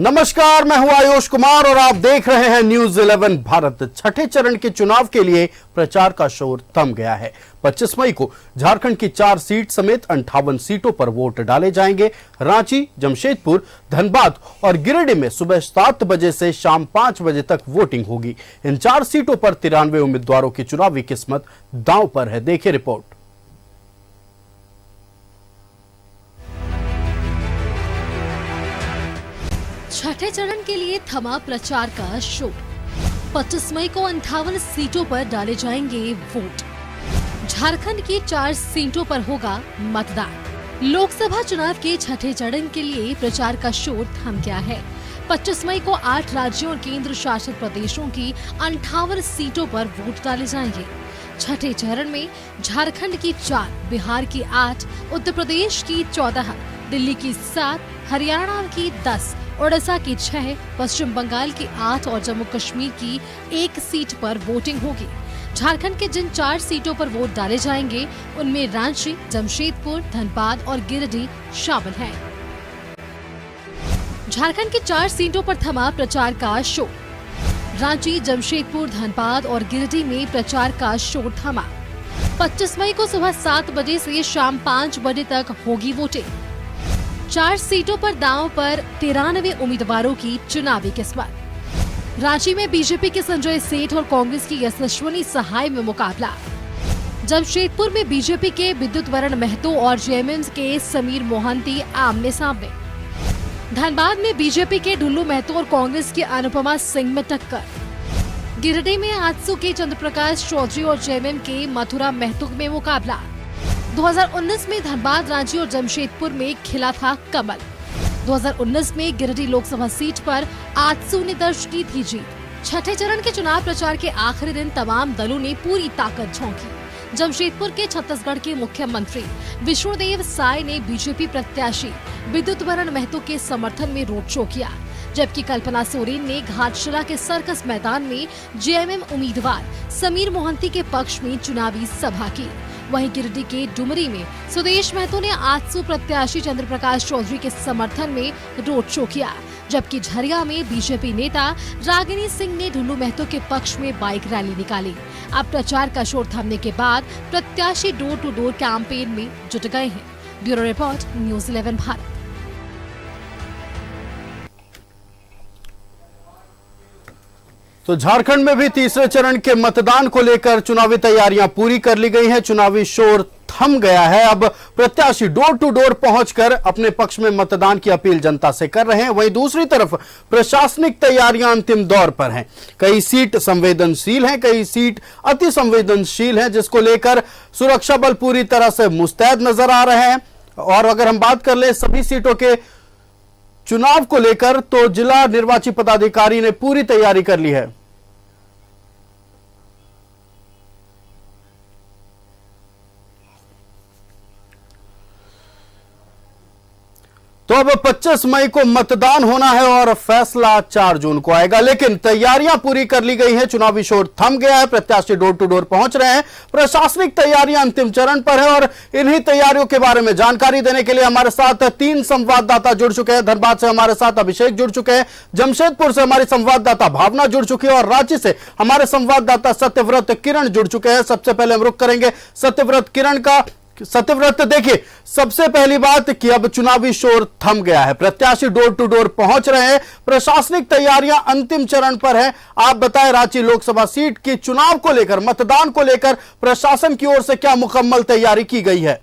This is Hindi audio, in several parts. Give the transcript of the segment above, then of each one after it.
नमस्कार, मैं हूं आयुष कुमार और आप देख रहे हैं न्यूज 11 भारत। छठे चरण के चुनाव के लिए प्रचार का शोर थम गया है। 25 मई को झारखंड की 4 सीट समेत 58 सीटों पर वोट डाले जाएंगे। रांची, जमशेदपुर, धनबाद और गिरिडीह में सुबह 7 बजे से शाम 5 बजे तक वोटिंग होगी। इन 4 सीटों पर 93 उम्मीदवारों की चुनावी किस्मत दांव पर है। देखिए रिपोर्ट। छठे चरण के लिए थमा प्रचार का शोर। 25 मई को 58 सीटों पर डाले जाएंगे वोट। झारखंड की 4 सीटों पर होगा मतदान। लोकसभा चुनाव के छठे चरण के लिए प्रचार का शोर थम गया है। 25 मई को 8 राज्यों और केंद्र शासित प्रदेशों की 58 सीटों पर वोट डाले जाएंगे। छठे चरण में झारखंड की 4, बिहार की 8, उत्तर प्रदेश की 14, दिल्ली की 7, हरियाणा की 10, ओडिशा की 6, पश्चिम बंगाल की 8 और जम्मू कश्मीर की 1 सीट पर वोटिंग होगी। झारखंड के जिन 4 सीटों पर वोट डाले जाएंगे उनमें रांची, जमशेदपुर, धनबाद और गिरिडीह शामिल हैं। झारखंड की 4 सीटों पर थमा प्रचार का शोर। रांची, जमशेदपुर, धनबाद और गिरिडीह में प्रचार का शोर थमा। 25 मई को सुबह 7 बजे से शाम 5 बजे तक होगी वोटिंग। 4 सीटों पर दांव पर 93 उम्मीदवारों की चुनावी किस्मत। रांची में बीजेपी के संजय सेठ और कांग्रेस की यशस्विनी सहाय में मुकाबला। जमशेदपुर में बीजेपी के विद्युत वरण महतो और जेएमएम के समीर मोहंती आमने सामने। धनबाद में बीजेपी के ढुल्लू महतो और कांग्रेस की अनुपमा सिंह में टक्कर। गिरिडीह में आजसू के चंद्रप्रकाश चौधरी और जेएमएम के मथुरा महतो में मुकाबला। 2019 में धनबाद, रांची और जमशेदपुर में खिला था कमल। 2019 में गिरिडीह लोकसभा सीट पर आजसू ने दर्ज की थी जीत। छठे चरण के चुनाव प्रचार के आखिरी दिन तमाम दलों ने पूरी ताकत झोंकी। जमशेदपुर के छत्तीसगढ़ के मुख्यमंत्री विष्णुदेव साय ने बीजेपी प्रत्याशी विद्युत वरण महतो के समर्थन में रोड शो किया, जबकि कल्पना सोरेन ने घाटशिला के सर्कस मैदान में जेएमएम उम्मीदवार समीर मोहंती के पक्ष में चुनावी सभा की। वहीं गिरिडीह के डुमरी में सुदेश महतो ने आजसू प्रत्याशी चंद्रप्रकाश चौधरी के समर्थन में रोड शो किया, जबकि झरिया में बीजेपी नेता रागिनी सिंह ने ढुल्लू महतो के पक्ष में बाइक रैली निकाली। अब प्रचार का शोर थमने के बाद प्रत्याशी डोर टू डोर कैंपेन में जुट गए हैं। Bureau report, news 11 Bharat. तो झारखंड में भी तीसरे चरण के मतदान को लेकर चुनावी तैयारियां पूरी कर ली गई हैं। चुनावी शोर थम गया है। अब प्रत्याशी डोर टू डोर पहुंचकर अपने पक्ष में मतदान की अपील जनता से कर रहे हैं। वहीं दूसरी तरफ प्रशासनिक तैयारियां अंतिम दौर पर हैं। कई सीट संवेदनशील हैं, कई सीट अति संवेदनशील हैं, जिसको लेकर सुरक्षा बल पूरी तरह से मुस्तैद नजर आ रहे हैं। और अगर हम बात कर ले सभी सीटों के चुनाव को लेकर, तो जिला निर्वाची पदाधिकारी ने पूरी तैयारी कर ली है। तो अब 25 मई को मतदान होना है और फैसला 4 जून को आएगा, लेकिन तैयारियां पूरी कर ली गई हैं। चुनावी शोर थम गया है, प्रत्याशी डोर टू डोर पहुंच रहे हैं। प्रशासनिक तैयारियां अंतिम चरण पर है और इन्हीं तैयारियों के बारे में जानकारी देने के लिए हमारे साथ 3 संवाददाता जुड़ चुके हैं। धनबाद से हमारे साथ अभिषेक जुड़ चुके हैं, जमशेदपुर से हमारी संवाददाता भावना जुड़ चुकी है और रांची से हमारे संवाददाता सत्यव्रत किरण जुड़ चुके हैं। सबसे पहले हम रुख करेंगे सत्यव्रत किरण का। सत्यव्रत, देखिए, सबसे पहली बात कि अब चुनावी शोर थम गया है, प्रत्याशी डोर टू डोर पहुंच रहे हैं, प्रशासनिक तैयारियां अंतिम चरण पर है। आप बताएं, रांची लोकसभा सीट की चुनाव को लेकर, मतदान को लेकर प्रशासन की ओर से क्या मुकम्मल तैयारी की गई है?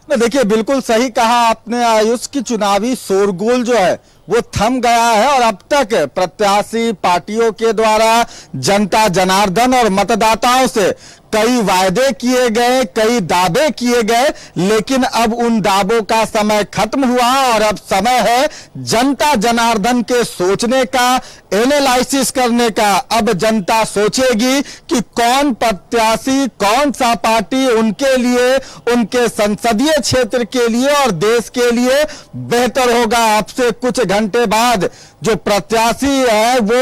देखिए, बिल्कुल सही कहा आपने आयुष की चुनावी शोरगुल जो है वो थम गया है और अब तक प्रत्याशी पार्टियों के द्वारा जनता जनार्दन और मतदाताओं से कई वायदे किए गए, कई दावे किए गए, लेकिन अब उन दावों का समय खत्म हुआ और अब समय है जनता जनार्दन के सोचने का, एनालिसिस करने का। अब जनता सोचेगी कि कौन प्रत्याशी, कौन सा पार्टी उनके लिए, उनके संसदीय क्षेत्र के लिए और देश के लिए बेहतर होगा। अब से कुछ घंटे बाद जो प्रत्याशी है वो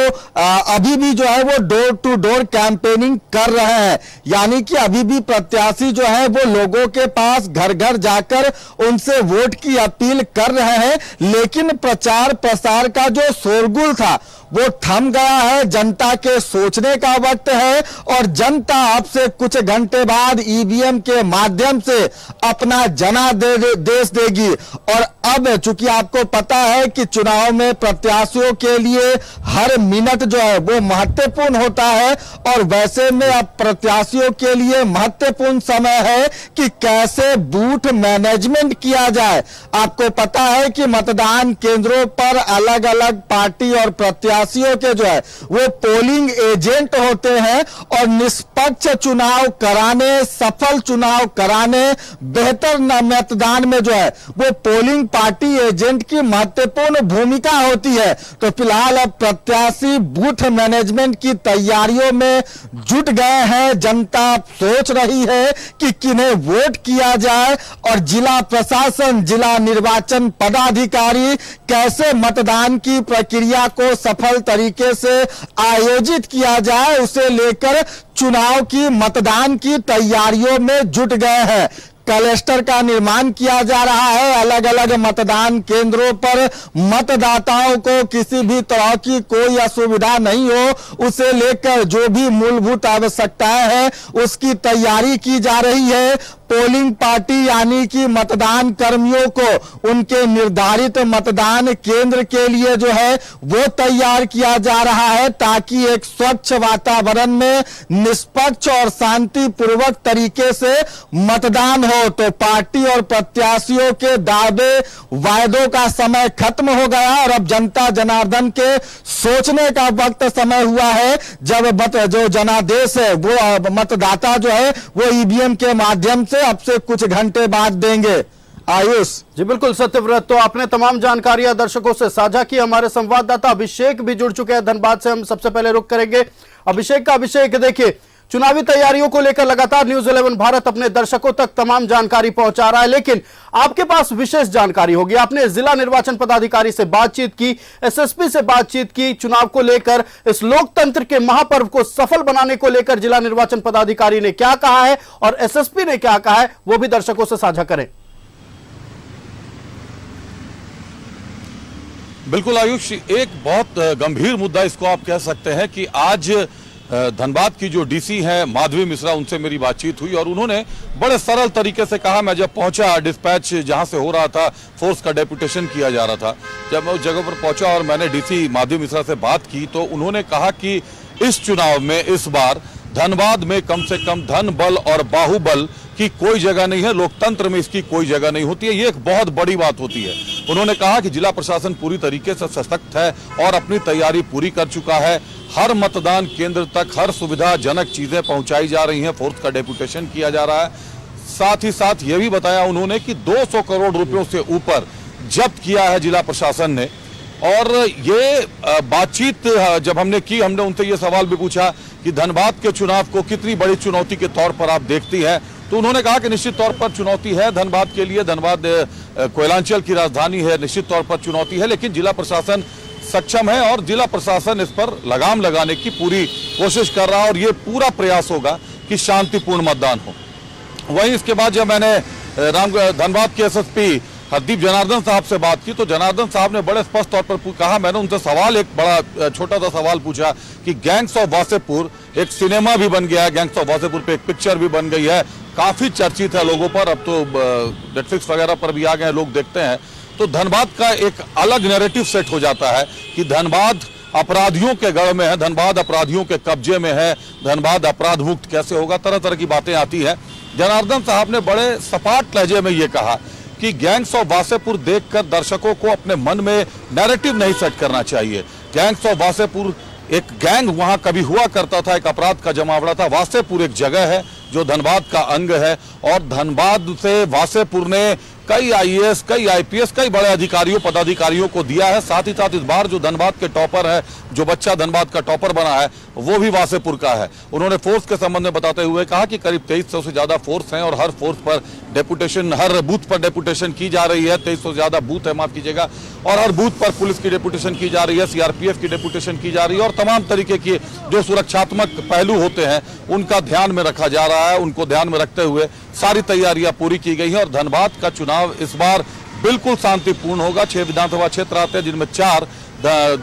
अभी भी जो है वो डोर टू डोर कैंपेनिंग कर रहे हैं। यानी कि अभी भी प्रत्याशी जो है वो लोगों के पास घर घर जाकर उनसे वोट की अपील कर रहे हैं, लेकिन प्रचार प्रसार का जो शोरगुल था वो थम गया है। जनता के सोचने का वक्त है और जनता अब से कुछ घंटे बाद ईवीएम के माध्यम से अपना जनादेश देगी। और अब चूंकि आपको पता है कि चुनाव में प्रत्याशियों के लिए हर मिनट जो है वो महत्वपूर्ण होता है, और वैसे में अब प्रत्याशियों के लिए महत्वपूर्ण समय है कि कैसे बूथ मैनेजमेंट किया जाए। आपको पता है कि मतदान केंद्रों पर अलग अलग पार्टी और प्रत्याशियों के जो है वो पोलिंग एजेंट होते हैं, और निष्पक्ष चुनाव कराने, सफल चुनाव कराने, बेहतर मतदान में जो है वो पोलिंग पार्टी एजेंट की महत्वपूर्ण भूमिका होती है। तो फिलहाल अब प्रत्याशी बूथ मैनेजमेंट की तैयारियों में जुट गए हैं। जनता सोच रही है कि किन्हें वोट किया जाए, और जिला प्रशासन, जिला निर्वाचन पदाधिकारी कैसे मतदान की प्रक्रिया को सफल तरीके से आयोजित किया जाए, उसे लेकर चुनाव की, मतदान की तैयारियों में जुट गए हैं। क्लस्टर का निर्माण किया जा रहा है। अलग अलग मतदान केंद्रों पर मतदाताओं को किसी भी तरह की कोई असुविधा नहीं हो, उसे लेकर जो भी मूलभूत आवश्यकताएं हैं उसकी तैयारी की जा रही है। पोलिंग पार्टी यानी कि मतदान कर्मियों को उनके निर्धारित मतदान केंद्र के लिए जो है वो तैयार किया जा रहा है, ताकि एक स्वच्छ वातावरण में निष्पक्ष और शांतिपूर्वक तरीके से मतदान हो। तो पार्टी और प्रत्याशियों के दावे वायदों का समय खत्म हो गया, और अब जनता जनार्दन के सोचने का वक्त समय हुआ है, जब जो जनादेश है वो मतदाता जो है वो ईवीएम के माध्यम से अब से कुछ घंटे बाद देंगे। आयुष जी बिल्कुल सत्यव्रत, तो आपने तमाम जानकारियां दर्शकों से साझा की। हमारे संवाददाता अभिषेक भी जुड़ चुके हैं धनबाद से, हम सबसे पहले रुक करेंगे अभिषेक। देखिए, चुनावी तैयारियों को लेकर लगातार न्यूज 11 भारत अपने दर्शकों तक तमाम जानकारी पहुंचा रहा है, लेकिन आपके पास विशेष जानकारी होगी। आपने जिला निर्वाचन पदाधिकारी से बातचीत की, एसएसपी से बातचीत की, चुनाव को लेकर, इस लोकतंत्र के महापर्व को सफल बनाने को लेकर जिला निर्वाचन पदाधिकारी ने क्या कहा है और एसएसपी ने क्या कहा है, वो भी दर्शकों से साझा करें। बिल्कुल आयुष, एक बहुत गंभीर मुद्दा इसको आप कह सकते हैं कि आज धनबाद की जो डीसी है माधवी मिश्रा, उनसे मेरी बातचीत हुई और उन्होंने बड़े सरल तरीके से कहा। मैं जब पहुंचा, डिस्पैच जहां से हो रहा था, फोर्स का डेपुटेशन किया जा रहा था, जब मैं उस जगह पर पहुंचा और मैंने डीसी माधवी मिश्रा से बात की तो उन्होंने कहा कि इस चुनाव में इस बार धनबाद में कम से कम धन बल और बाहुबल की कोई जगह नहीं है, लोकतंत्र में इसकी कोई जगह नहीं होती है। ये एक बहुत बड़ी बात होती है। उन्होंने कहा कि जिला प्रशासन पूरी तरीके से सशक्त है और अपनी तैयारी पूरी कर चुका है। हर मतदान केंद्र तक हर सुविधाजनक चीजें पहुंचाई जा रही हैं, फोर्स का डेपुटेशन किया जा रहा है। साथ ही साथ ये भी बताया उन्होंने कि 200 करोड़ रुपयों से ऊपर जब्त किया है जिला प्रशासन ने। और ये बातचीत जब हमने की, हमने उनसे ये सवाल भी पूछा कि धनबाद के चुनाव को कितनी बड़ी चुनौती के तौर पर आप देखती हैं, तो उन्होंने कहा कि निश्चित तौर पर चुनौती है धनबाद के लिए। धनबाद कोयलांचल की राजधानी है, निश्चित तौर पर चुनौती है, लेकिन जिला प्रशासन सक्षम है और जिला प्रशासन इस पर लगाम लगाने की पूरी कोशिश कर रहा है और ये पूरा प्रयास होगा कि शांतिपूर्ण मतदान हो। वहीं इसके बाद जब मैंने धनबाद के एसएसपी हरदीप जनार्दन साहब से बात की तो जनार्दन साहब ने बड़े स्पष्ट तौर पर कहा, मैंने उनसे सवाल, एक बड़ा छोटा सा सवाल पूछा कि गैंग्स ऑफ वासेपुर एक सिनेमा भी बन गया है, गैंग्स ऑफ वासेपुर पे एक पिक्चर भी बन गई है, काफी चर्चित है लोगों पर, अब तो नेटफ्लिक्स वगैरह पर भी आ गए, लोग देखते हैं। तो धनबाद का एक अलग नैरेटिव सेट हो जाता है कि धनबाद अपराधियों के गढ़ में है, धनबाद अपराधियों के कब्जे में है, धनबाद अपराध मुक्त कैसे होगा, तरह तरह की बातें आती है। जनार्दन साहब ने बड़े सपाट लहजे में ये कहा कि गैंग्स ऑफ वासेपुर देखकर दर्शकों को अपने मन में नैरेटिव नहीं सेट करना चाहिए। गैंग्स ऑफ वासेपुर एक गैंग वहां कभी हुआ करता था, एक अपराध का जमावड़ा था। वासेपुर एक जगह है जो धनबाद का अंग है और धनबाद से वासेपुर ने कई आईएएस, कई आईपीएस, कई बड़े अधिकारियों पदाधिकारियों को दिया है। साथ ही साथ इस बार जो धनबाद के टॉपर है, जो बच्चा धनबाद का टॉपर बना है, वो भी वासेपुर का है। उन्होंने फोर्स के संबंध में बताते हुए कहा कि करीब 2300 से ज्यादा फोर्स हैं और हर फोर्स पर डेपुटेशन, हर बूथ पर डेपुटेशन की जा रही है। 2300 से ज्यादा बूथ है, माफ कीजिएगा, और हर बूथ पर पुलिस की डेपुटेशन की जा रही है, सीआरपीएफ की डेपुटेशन की जा रही है और तमाम तरीके की जो सुरक्षात्मक पहलू होते हैं उनका ध्यान में रखा जा रहा है। उनको ध्यान में रखते हुए सारी तैयारियां पूरी की गई हैं और धनबाद का चुनाव इस बार बिल्कुल शांतिपूर्ण होगा। 6 विधानसभा क्षेत्र आते हैं, जिनमें 4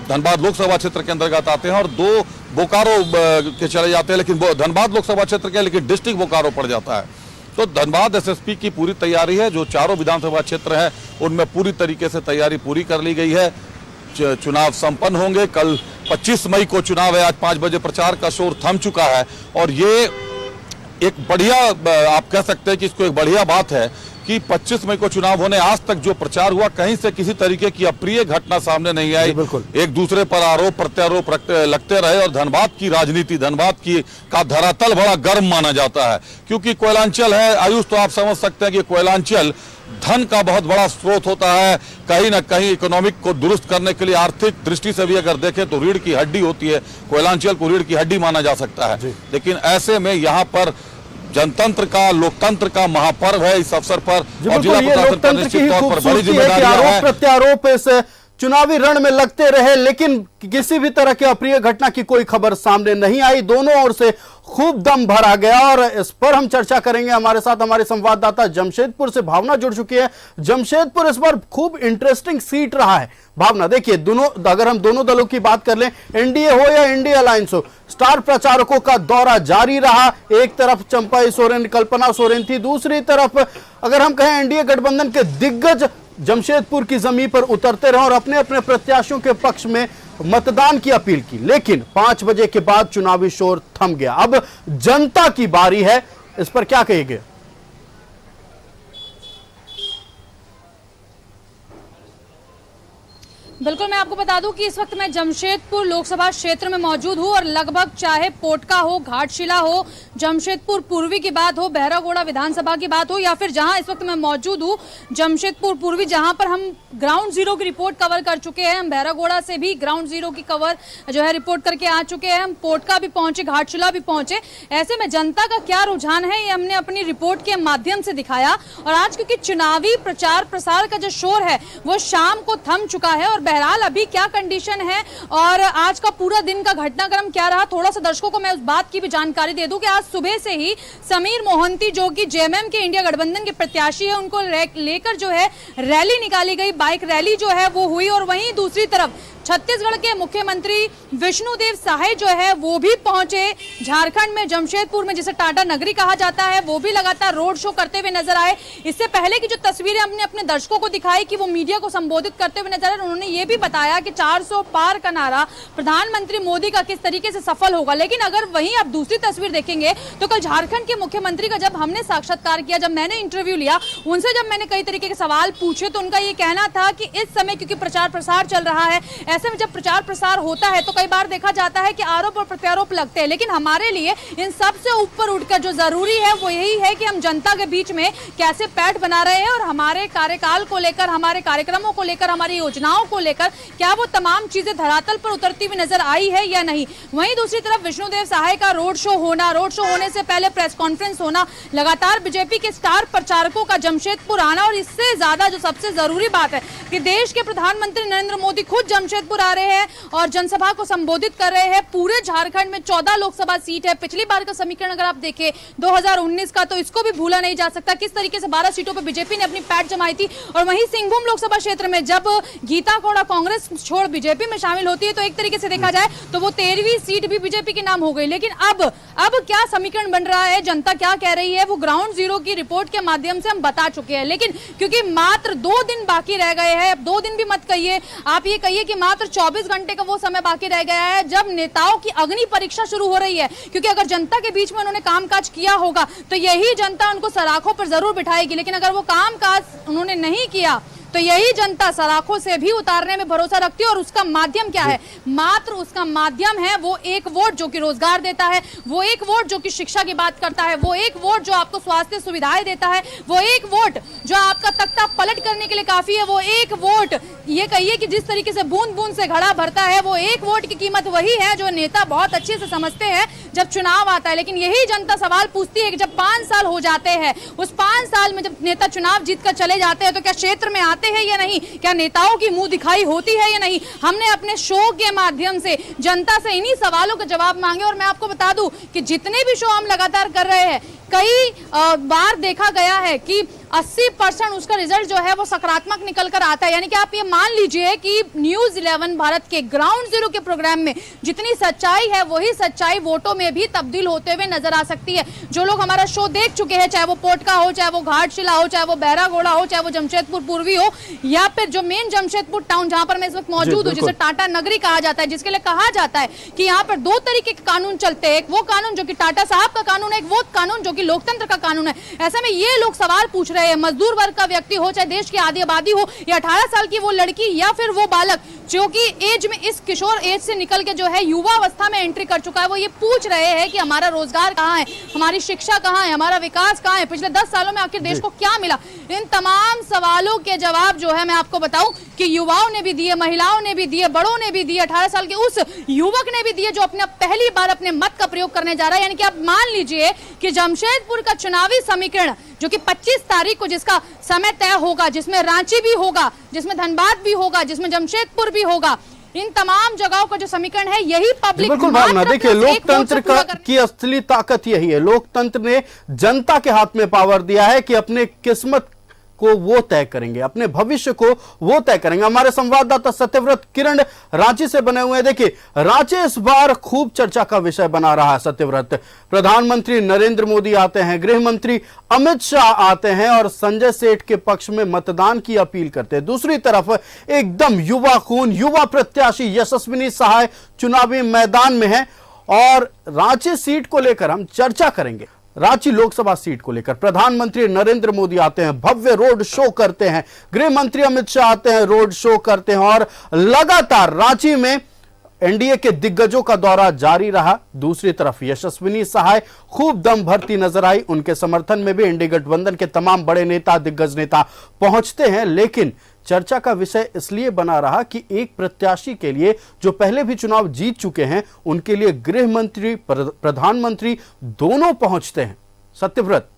धनबाद लोकसभा क्षेत्र के अंतर्गत आते हैं और 2 बोकारो के चले जाते हैं, लेकिन धनबाद लोकसभा क्षेत्र के, लेकिन डिस्ट्रिक्ट बोकारो पड़ जाता है। तो धनबाद एसएसपी की पूरी तैयारी है। जो 4 विधानसभा क्षेत्र हैं उनमें पूरी तरीके से तैयारी पूरी कर ली गई है। चुनाव संपन्न होंगे। कल 25 मई को चुनाव है। आज 5 बजे प्रचार का शोर थम चुका है और ये एक बढ़िया, आप कह सकते हैं कि इसको एक बढ़िया बात है कि 25 मई को चुनाव होने आज तक जो प्रचार हुआ, कहीं से किसी तरीके की अप्रिय घटना सामने नहीं आई। एक दूसरे पर आरोप प्रत्यारोप लगते रहे और धनबाद की राजनीति, धनबाद की का धरातल बड़ा गर्म माना जाता है क्योंकि कोयलांचल है। आयुष, तो आप समझ सकते हैं कि कोयलांचल धन का बहुत बड़ा स्रोत होता है। कहीं ना कहीं इकोनॉमिक को दुरुस्त करने के लिए, आर्थिक दृष्टि से भी अगर देखें तो रीढ़ की हड्डी होती है। कोयलांचल को रीढ़ की हड्डी माना जा सकता है। लेकिन ऐसे में यहाँ पर जनतंत्र का, लोकतंत्र का महापर्व है इस अवसर पर और जिला प्रशासन पर निश्चित तौर पर बड़ी जिम्मेदारी है। आरोप प्रत्यारोप इस चुनावी रण में लगते रहे, लेकिन किसी भी तरह की अप्रिय घटना की कोई खबर सामने नहीं आई। दोनों ओर से खूब दम भरा गया और इस पर हम चर्चा करेंगे। हमारे साथ हमारे संवाददाता जमशेदपुर से भावना जुड़ चुकी है। जमशेदपुर इस बार खूब इंटरेस्टिंग सीट रहा है। भावना, देखिए, दोनों, अगर हम दोनों दलों की बात कर लें, एनडीए हो या इंडिया अलायंस हो, स्टार प्रचारकों का दौरा जारी रहा। एक तरफ चंपा सोरेन, कल्पना सोरेन थी, दूसरी तरफ अगर हम कहें एनडीए गठबंधन के दिग्गज जमशेदपुर की जमीन पर उतरते रहे और अपने अपने प्रत्याशियों के पक्ष में मतदान की अपील की। लेकिन 5 बजे के बाद चुनावी शोर थम गया। अब जनता की बारी है, इस पर क्या कहेंगे? बिल्कुल, मैं आपको बता दूं कि इस वक्त मैं जमशेदपुर लोकसभा क्षेत्र में मौजूद हूं और लगभग चाहे पोटका हो, घाटशिला हो, जमशेदपुर पूर्वी की बात हो, बहरागोड़ा विधानसभा की बात हो या फिर जहां इस वक्त मैं मौजूद हूं जमशेदपुर पूर्वी, जहां पर हम ग्राउंड जीरो की रिपोर्ट कवर कर चुके हैं। हम बहरागोड़ा से भी ग्राउंड जीरो की कवर जो है रिपोर्ट करके आ चुके हैं। हम पोटका भी पहुंचे, घाटशिला भी पहुंचे। ऐसे में जनता का क्या रुझान है ये हमने अपनी रिपोर्ट के माध्यम से दिखाया। और आज क्योंकि चुनावी प्रचार प्रसार का जो शोर है वो शाम को थम चुका है और बहरहाल अभी क्या कंडीशन है और आज का पूरा दिन का घटनाक्रम क्या रहा, थोड़ा सा दर्शकों को मैं उस बात की भी जानकारी दे दूं कि आज सुबह से ही समीर मोहंती, जो कि जेएमएम के इंडिया गठबंधन के प्रत्याशी है, उनको लेकर जो है रैली निकाली गई, बाइक रैली जो है वो हुई। और वहीं दूसरी तरफ छत्तीसगढ़ के मुख्यमंत्री विष्णुदेव साय जो है वो भी पहुंचे झारखंड में, जमशेदपुर में, जिसे टाटा नगरी कहा जाता है, वो भी लगातार रोड शो करते हुए नजर आए। इससे पहले की जो तस्वीरें हमने अपने दर्शकों को दिखाई कि वो मीडिया को संबोधित करते हुए नजर आए, उन्होंने ये भी बताया कि 400 पार का नारा प्रधानमंत्री मोदी का किस तरीके से सफल होगा। लेकिन अगर वहीं आप दूसरी तस्वीर देखेंगे तो कल झारखंड के मुख्यमंत्री का जब हमने साक्षात्कार किया, जब मैंने इंटरव्यू लिया उनसे, जब मैंने कई तरीके के सवाल पूछे, तो उनका ये कहना था कि इस समय क्योंकि प्रचार प्रसार चल रहा है, ऐसे में जब प्रचार प्रसार होता है तो कई बार देखा जाता है कि आरोप और प्रत्यारोप लगते हैं, लेकिन हमारे लिए इन सब से ऊपर उठकर जो जरूरी है वो यही है कि हम जनता के बीच में कैसे पैठ बना रहे हैं और हमारे कार्यकाल को लेकर, हमारे कार्यक्रमों को लेकर, हमारी योजनाओं को लेकर क्या वो तमाम चीजें धरातल पर उतरती हुई नजर आई है या नहीं। वहीं दूसरी तरफ विष्णुदेव साय का रोड शो होना, रोड शो होने से पहले प्रेस कॉन्फ्रेंस होना, लगातार बीजेपी के स्टार प्रचारकों का जमशेदपुर आना और इससे ज्यादा जो सबसे जरूरी बात है कि देश के प्रधानमंत्री नरेंद्र मोदी खुद जमशेदपुर आ रहे हैं और जनसभा को संबोधित कर रहे हैं। पूरे झारखंड में 14 लोकसभा सीट है। पिछली बार का समीकरण अगर आप देखें 2019 का, तो इसको भी भूला नहीं जा सकता किस तरीके से 12 सीटों पर बीजेपी ने अपनी पैठ जमाई थी। और वहीं सिंहभूम लोकसभा क्षेत्र में जब गीता कोड़ा कांग्रेस छोड़ बीजेपी में शामिल होती है तो एक तरीके से देखा जाए तो वो 13वीं सीट भी बीजेपी के नाम हो गई। लेकिन अब क्या समीकरण बन रहा है, जनता क्या कह रही है, वो ग्राउंड जीरो की रिपोर्ट के माध्यम से हम बता चुके हैं। लेकिन क्योंकि मात्र 2 दिन बाकी रह गए हैं, अब 2 दिन भी मत कहिए, आप ये कहिए कि मात्र 24 घंटे का वो समय बाकी रह गया है जब नेताओं की अग्नि परीक्षा शुरू हो रही है। क्योंकि अगर जनता के बीच में उन्होंने कामकाज किया होगा तो यही जनता उनको सराखों पर जरूर बिठाएगी, लेकिन अगर वो कामकाज उन्होंने नहीं किया तो यही जनता सलाखों से भी उतारने में भरोसा रखती है। और उसका माध्यम क्या है? मात्र उसका माध्यम है वो एक वोट जो कि रोजगार देता है, वो एक वोट जो कि शिक्षा की बात करता है, वो एक वोट जो आपको स्वास्थ्य सुविधाएं देता है, वो एक वोट जो आपका तख्ता पलट करने के लिए काफी है, वो एक वोट ये कहिए कि जिस तरीके से बूंद बूंद से घड़ा भरता है, वो एक वोट की कीमत वही है जो नेता बहुत अच्छे से समझते हैं जब चुनाव आता है। लेकिन यही जनता सवाल पूछती है कि जब 5 साल हो जाते हैं, उस 5 साल में जब नेता चुनाव जीत कर चले जाते हैं तो क्या क्षेत्र में आते हैं या नहीं, क्या नेताओं की मुंह दिखाई होती है या नहीं। हमने अपने शो के माध्यम से जनता से इन्हीं सवालों के जवाब मांगे। और मैं आपको बता दूं कि जितने भी शो हम लगातार कर रहे हैं, कई बार देखा गया है कि 80% उसका रिजल्ट जो है वो सकारात्मक निकल कर आता है। यानी कि आप ये मान लीजिए कि न्यूज 11 भारत के ग्राउंड जीरो के प्रोग्राम में जितनी सच्चाई है वही सच्चाई वोटों में भी तब्दील होते हुए नजर आ सकती है। जो लोग हमारा शो देख चुके हैं, चाहे वो पोटका हो, चाहे वो घाटशिला हो, चाहे वो बहरागोड़ा हो, चाहे वो जमशेदपुर पूर्वी हो, या फिर जो मेन जमशेदपुर टाउन जहां पर मैं इस वक्त मौजूद हूँ, जिसे टाटा नगरी कहा जाता है, जिसके लिए कहा जाता है कि यहाँ पर 2 तरीके के कानून चलते हैं। एक वो कानून जो कि टाटा साहब का कानून है, एक वो कानून जो कि लोकतंत्र का कानून है। ऐसे में ये लोग सवाल पूछ रहे हैं, मजदूर वर्ग का व्यक्ति हो, चाहे देश की आधी आबादी हो, या 18 साल की वो लड़की या फिर वो बालक जो कि एज में इस किशोर एज से निकल के जो है युवा अवस्था में एंट्री कर चुका है, वो ये पूछ रहे हैं कि हमारा रोजगार कहाँ है, हमारी शिक्षा कहाँ है, हमारा विकास कहाँ है, पिछले 10 सालों में आखिर देश को क्या मिला। इन तमाम सवालों के जवाब जो है मैं आपको बताऊं कि युवाओं ने भी दिए, महिलाओं ने भी दिए, बड़ों ने भी दिए, 18 साल के उस युवक ने भी दिए जो अपने पहली बार अपने मत का प्रयोग करने जा रहा है। यानी कि आप मान लीजिए कि जमशेदपुर का चुनावी समीकरण जो कि 25 तारीख को जिसका समय तय होगा, जिसमें रांची भी होगा, जिसमें धनबाद भी होगा, जिसमें जमशेदपुर भी होगा, इन तमाम जगहों का जो समीकरण है यही पब्लिक। बिल्कुल भावना, देखिए लोकतंत्र की असली ताकत यही है। लोकतंत्र ने जनता के हाथ में पावर दिया है कि अपने किस्मत को वो तय करेंगे, अपने भविष्य को वो तय करेंगे। हमारे संवाददाता सत्यव्रत किरण रांची से बने हुए हैं। देखिए रांची इस बार खूब चर्चा का विषय बना रहा है। सत्यव्रत, प्रधानमंत्री नरेंद्र मोदी आते हैं, गृह मंत्री अमित शाह आते हैं और संजय सेठ के पक्ष में मतदान की अपील करते हैं। दूसरी तरफ एकदम युवा खून, युवा प्रत्याशी यशस्विनी सहाय चुनावी मैदान में है और रांची सीट को लेकर हम चर्चा करेंगे। रांची लोकसभा सीट को लेकर प्रधानमंत्री नरेंद्र मोदी आते हैं, भव्य रोड शो करते हैं, गृह मंत्री अमित शाह आते हैं, रोड शो करते हैं और लगातार रांची में एनडीए के दिग्गजों का दौरा जारी रहा। दूसरी तरफ यशस्विनी सहाय खूब दम भरती नजर आई। उनके समर्थन में भी एनडीए गठबंधन के तमाम बड़े नेता, दिग्गज नेता पहुंचते हैं। लेकिन चर्चा का विषय इसलिए बना रहा कि एक प्रत्याशी के लिए जो पहले भी चुनाव जीत चुके हैं, उनके लिए गृह मंत्री, प्रधानमंत्री दोनों पहुंचते हैं। सत्यव्रत,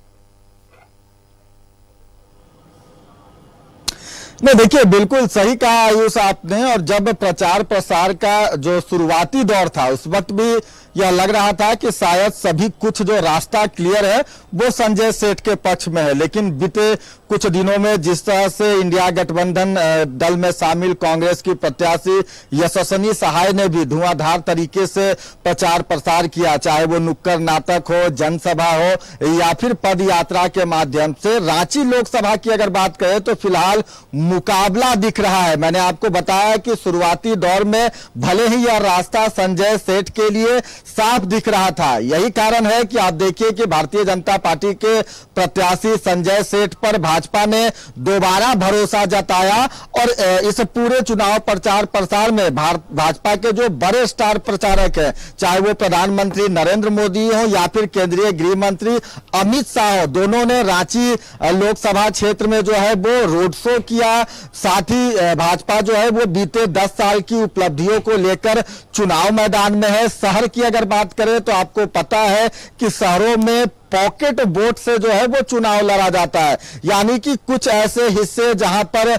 नहीं देखिए, बिल्कुल सही कहा आयुष आपने। और जब प्रचार प्रसार का जो शुरुआती दौर था उस वक्त भी यह लग रहा था कि शायद सभी कुछ जो रास्ता क्लियर है वो संजय सेठ के पक्ष में है। लेकिन बीते कुछ दिनों में जिस तरह से इंडिया गठबंधन दल में शामिल कांग्रेस की प्रत्याशी यशस्विनी सहाय ने भी धुआंधार तरीके से प्रचार प्रसार किया, चाहे वो नुक्कड़ नाटक हो, जनसभा हो या फिर पद यात्रा के माध्यम से। रांची लोकसभा की अगर बात करें तो फिलहाल मुकाबला दिख रहा है। मैंने आपको बताया कि शुरुआती दौर में भले ही यह रास्ता संजय सेठ के लिए साफ दिख रहा था, यही कारण है कि आप देखिए कि भारतीय जनता पार्टी के प्रत्याशी संजय सेठ पर भाजपा ने दोबारा भरोसा जताया और इस पूरे चुनाव प्रचार प्रसार में भाजपा के जो बड़े स्टार प्रचारक हैं, चाहे वो प्रधानमंत्री नरेंद्र मोदी हो या फिर केंद्रीय गृह मंत्री अमित शाह हो, दोनों ने रांची लोकसभा क्षेत्र में जो है वो रोड शो किया। साथ ही भाजपा जो है वो बीते 10 साल की उपलब्धियों को लेकर चुनाव मैदान में है। शहर की अगर बात करें तो आपको पता है कि शहरों में पॉकेट वोट से जो है वो चुनाव लड़ा जाता है, यानी कि कुछ ऐसे हिस्से जहां पर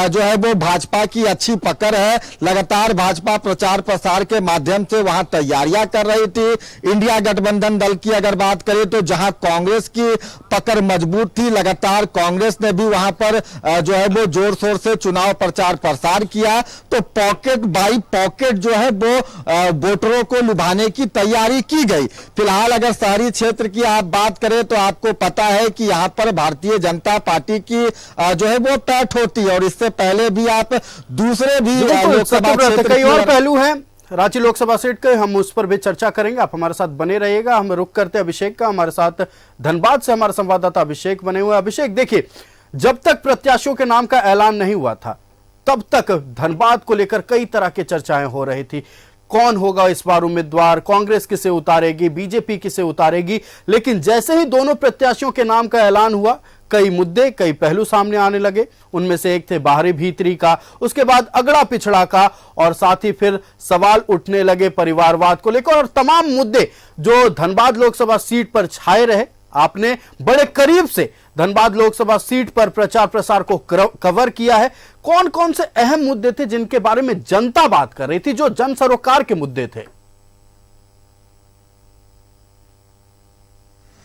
जो है वो भाजपा की अच्छी पकड़ है। लगातार भाजपा प्रचार प्रसार के माध्यम से वहां तैयारियां कर रही थी। इंडिया गठबंधन दल की अगर बात करें तो जहां कांग्रेस की पकड़ मजबूत थी, लगातार कांग्रेस ने भी वहां पर जो है वो जोर शोर से चुनाव प्रचार प्रसार किया। तो पॉकेट बाई पॉकेट जो है वो वोटरों को लुभाने की तैयारी की गई। फिलहाल अगर शहरी क्षेत्र की आप बात करें तो आपको पता है कि यहां पर भारतीय जनता पार्टी की जो है वो पैठ होती है और इससे पहले भी आप दूसरे भी लोकसभा क्षेत्र कई और पहलू हैं रांची लोकसभा सीट के, हम उस पर भी चर्चा करेंगे। आप हमारे साथ बने रहिएगा। हम रुक करते हैं अभिषेक का। हमारे साथ धनबाद से हमारे संवाददाता अभिषेक बने हुए। अभिषेक, देखिए जब तक प्रत्याशियों के नाम का ऐलान नहीं हुआ था तब तक धनबाद को लेकर कई तरह की चर्चाएं हो रही थी। कौन होगा इस बार उम्मीदवार, कांग्रेस किसे उतारेगी, बीजेपी किसे उतारेगी। लेकिन जैसे ही दोनों प्रत्याशियों के नाम का ऐलान हुआ, कई मुद्दे, कई पहलू सामने आने लगे। उनमें से एक थे बाहरी भीतरी का, उसके बाद अगड़ा पिछड़ा का, और साथ ही फिर सवाल उठने लगे परिवारवाद को लेकर, और तमाम मुद्दे जो धनबाद लोकसभा सीट पर छाए रहे। आपने बड़े करीब से धनबाद लोकसभा सीट पर प्रचार प्रसार को कवर किया है। कौन कौन से अहम मुद्दे थे जिनके बारे में जनता बात कर रही थी, जो जन सरोकार के मुद्दे थे?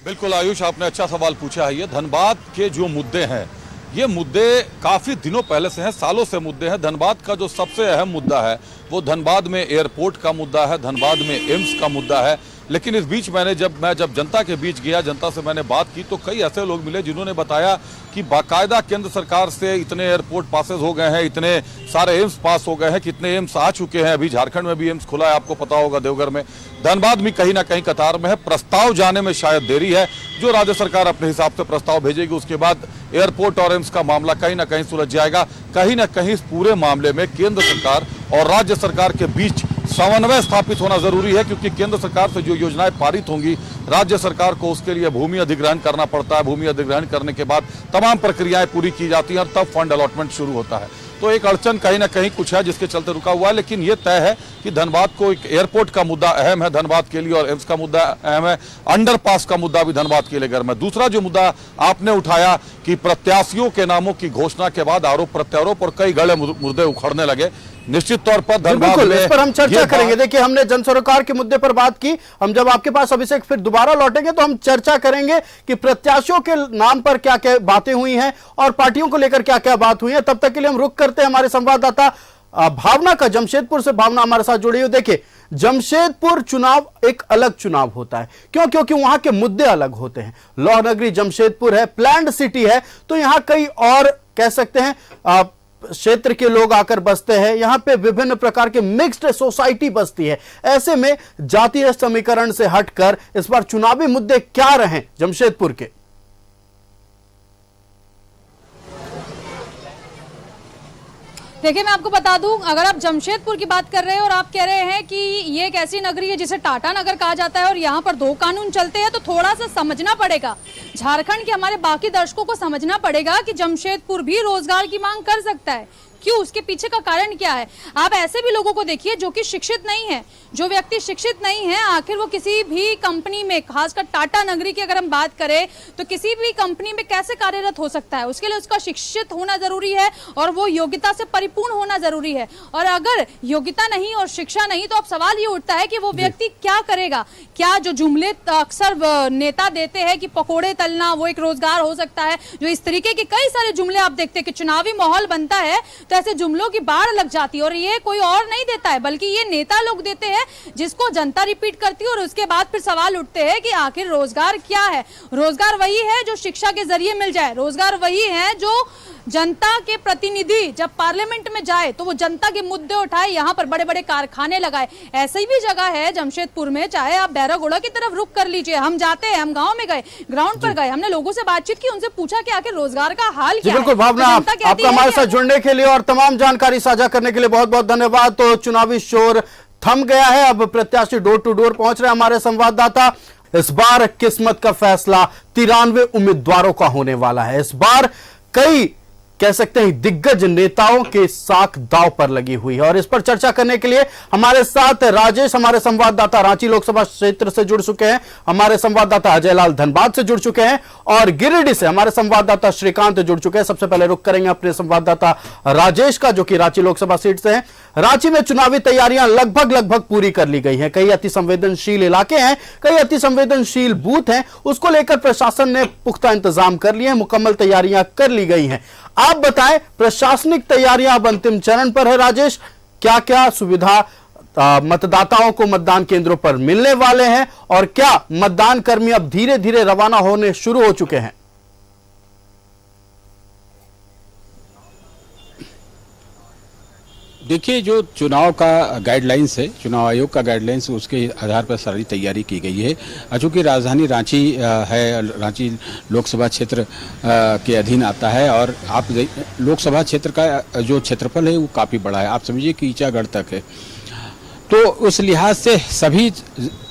बिल्कुल आयुष, आपने अच्छा सवाल पूछा है। ये धनबाद के जो मुद्दे हैं, ये मुद्दे काफी दिनों पहले से हैं, सालों से मुद्दे हैं। धनबाद का जो सबसे अहम मुद्दा है वो धनबाद में एयरपोर्ट का मुद्दा है, धनबाद में एम्स का मुद्दा है। लेकिन इस बीच मैं जब जनता के बीच गया, जनता से मैंने बात की, तो कई ऐसे लोग मिले जिन्होंने बताया कि बाकायदा केंद्र सरकार से इतने एयरपोर्ट पासेस हो गए हैं, इतने सारे एम्स पास हो गए हैं, कितने एम्स आ चुके हैं। अभी झारखंड में भी एम्स खुला है, आपको पता होगा, देवघर में। धनबाद भी कहीं ना कहीं कतार में है। प्रस्ताव जाने में शायद देरी है। जो राज्य सरकार अपने हिसाब से प्रस्ताव भेजेगी, उसके बाद एयरपोर्ट और एम्स का मामला कहीं ना कहीं सुलझ जाएगा। कहीं ना कहीं इस पूरे मामले में केंद्र सरकार और राज्य सरकार के बीच समन्वय स्थापित होना जरूरी है, क्योंकि केंद्र सरकार से जो योजनाएं पारित होंगी, राज्य सरकार को उसके लिए भूमि अधिग्रहण करना पड़ता है। भूमि अधिग्रहण करने के बाद तमाम प्रक्रियाएं पूरी की जाती हैं और तब फंड अलॉटमेंट शुरू होता है। तो एक अड़चन कहीं ना कहीं कुछ है जिसके चलते रुका हुआ है। लेकिन यह तय है कि धनबाद को एक एयरपोर्ट का मुद्दा अहम है धनबाद के लिए, और एम्स का मुद्दा अहम है। अंडरपास का मुद्दा भी धनबाद के लिए गर्म है। दूसरा जो मुद्दा आपने उठाया कि प्रत्याशियों के नामों की घोषणा के बाद आरोप प्रत्यारोप और कई गड़े मुद्दे उखड़ने लगे, निश्चित तौर पर धनबाद में इस पर हम चर्चा करेंगे। देखिए, हमने जन सरोकार के मुद्दे पर बात की। हम जब आपके पास अभिषेक फिर दोबारा लौटेंगे तो हम चर्चा करेंगे कि प्रत्याशियों के नाम पर क्या क्या बातें हुई हैं और पार्टियों को लेकर क्या क्या बात हुई है। तब तक के लिए हम रुक करते हैं हमारे संवाददाता भावना का, जमशेदपुर से। भावना हमारे साथ जुड़ी हुई। देखिए, जमशेदपुर चुनाव एक अलग चुनाव होता है। क्यों? क्योंकि वहां के मुद्दे अलग होते हैं। लौह नगरी जमशेदपुर है, प्लान्ड सिटी है, तो यहां कई और कह सकते हैं क्षेत्र के लोग आकर बसते हैं। यहां पे विभिन्न प्रकार के मिक्स्ड सोसाइटी बसती है। ऐसे में जातीय समीकरण से हटकर इस बार चुनावी मुद्दे क्या रहे जमशेदपुर के? देखिए, मैं आपको बता दूं, अगर आप जमशेदपुर की बात कर रहे हैं और आप कह रहे हैं कि ये एक ऐसी नगरी है जिसे टाटा नगर कहा जाता है और यहाँ पर दो कानून चलते हैं, तो थोड़ा सा समझना पड़ेगा, झारखंड के हमारे बाकी दर्शकों को समझना पड़ेगा कि जमशेदपुर भी रोजगार की मांग कर सकता है। क्यों? उसके पीछे का कारण क्या है? आप ऐसे भी लोगों को देखिए जो कि शिक्षित नहीं है। जो व्यक्ति शिक्षित नहीं है, आखिर वो किसी भी कंपनी में, खासकर टाटा नगरी की अगर हम बात करें, तो किसी भी कंपनी में कैसे कार्यरत हो सकता है? उसके लिए उसका शिक्षित होना जरूरी है और वो योग्यता से परिपूर्ण होना जरूरी है। और अगर योग्यता नहीं और शिक्षा नहीं, तो अब सवाल ये उठता है कि वो व्यक्ति क्या करेगा। क्या जो जुमले अक्सर नेता देते हैं कि पकोड़े तलना वो एक रोजगार हो सकता है, जो इस तरीके के कई सारे जुमले आप देखते हैं कि चुनावी माहौल बनता है तो ऐसे जुमलों की बाढ़ लग जाती है। और ये कोई और नहीं देता है, बल्कि ये नेता लोग देते हैं, जिसको जनता रिपीट करती है। और उसके बाद फिर सवाल उठते हैं कि आखिर रोजगार क्या है? रोजगार वही है जो शिक्षा के जरिए मिल जाए। रोजगार वही है जो जनता के प्रतिनिधि जब पार्लियामेंट में जाए तो वो जनता के मुद्दे उठाए, यहाँ पर बड़े बड़े कारखाने लगाए। ऐसी भी जगह है जमशेदपुर में, चाहे आप बैरागोड़ा की तरफ रुक कर लीजिए। हम जाते हैं, हम गांव में गए, ग्राउंड पर गए, हमने लोगों से बातचीत की, उनसे पूछा कि आखिर रोजगार का हाल क्या है। बिल्कुल भावना, आपका हमारे साथ जुड़ने के लिए और तमाम जानकारी साझा करने के लिए बहुत बहुत धन्यवाद। तो चुनावी शोर थम गया है, अब प्रत्याशी डोर टू डोर पहुंच रहे हैं हमारे संवाददाता। इस बार किस्मत का फैसला 93 उम्मीदवारों का होने वाला है। इस बार कई कह सकते हैं दिग्गज नेताओं के साख दांव पर लगी हुई है। और इस पर चर्चा करने के लिए हमारे साथ राजेश, हमारे संवाददाता रांची लोकसभा क्षेत्र से जुड़ चुके हैं, हमारे संवाददाता अजय लाल धनबाद से जुड़ चुके हैं, और गिरिडीह से हमारे संवाददाता श्रीकांत जुड़ चुके हैं। सबसे पहले रुक करेंगे अपने संवाददाता राजेश का, जो कि रांची लोकसभा सीट से है। रांची में चुनावी तैयारियां लगभग पूरी कर ली गई हैं। कई अति संवेदनशील इलाके हैं, कई अति संवेदनशील बूथ हैं, उसको लेकर प्रशासन ने पुख्ता इंतजाम कर लिए हैं, मुकम्मल तैयारियां कर ली गई हैं। आप बताएं, प्रशासनिक तैयारियां अब अंतिम चरण पर है। राजेश, क्या क्या सुविधा मतदाताओं को मतदान केंद्रों पर मिलने वाले हैं और क्या मतदान कर्मी अब धीरे धीरे रवाना होने शुरू हो चुके हैं? देखिए, जो चुनाव का गाइडलाइंस है, चुनाव आयोग का गाइडलाइंस, उसके आधार पर सारी तैयारी की गई है। चूँकि राजधानी रांची है, रांची लोकसभा क्षेत्र के अधीन आता है और आप लोकसभा क्षेत्र का जो क्षेत्रफल है वो काफ़ी बड़ा है। आप समझिए कि ईचागढ़ तक है, तो उस लिहाज से सभी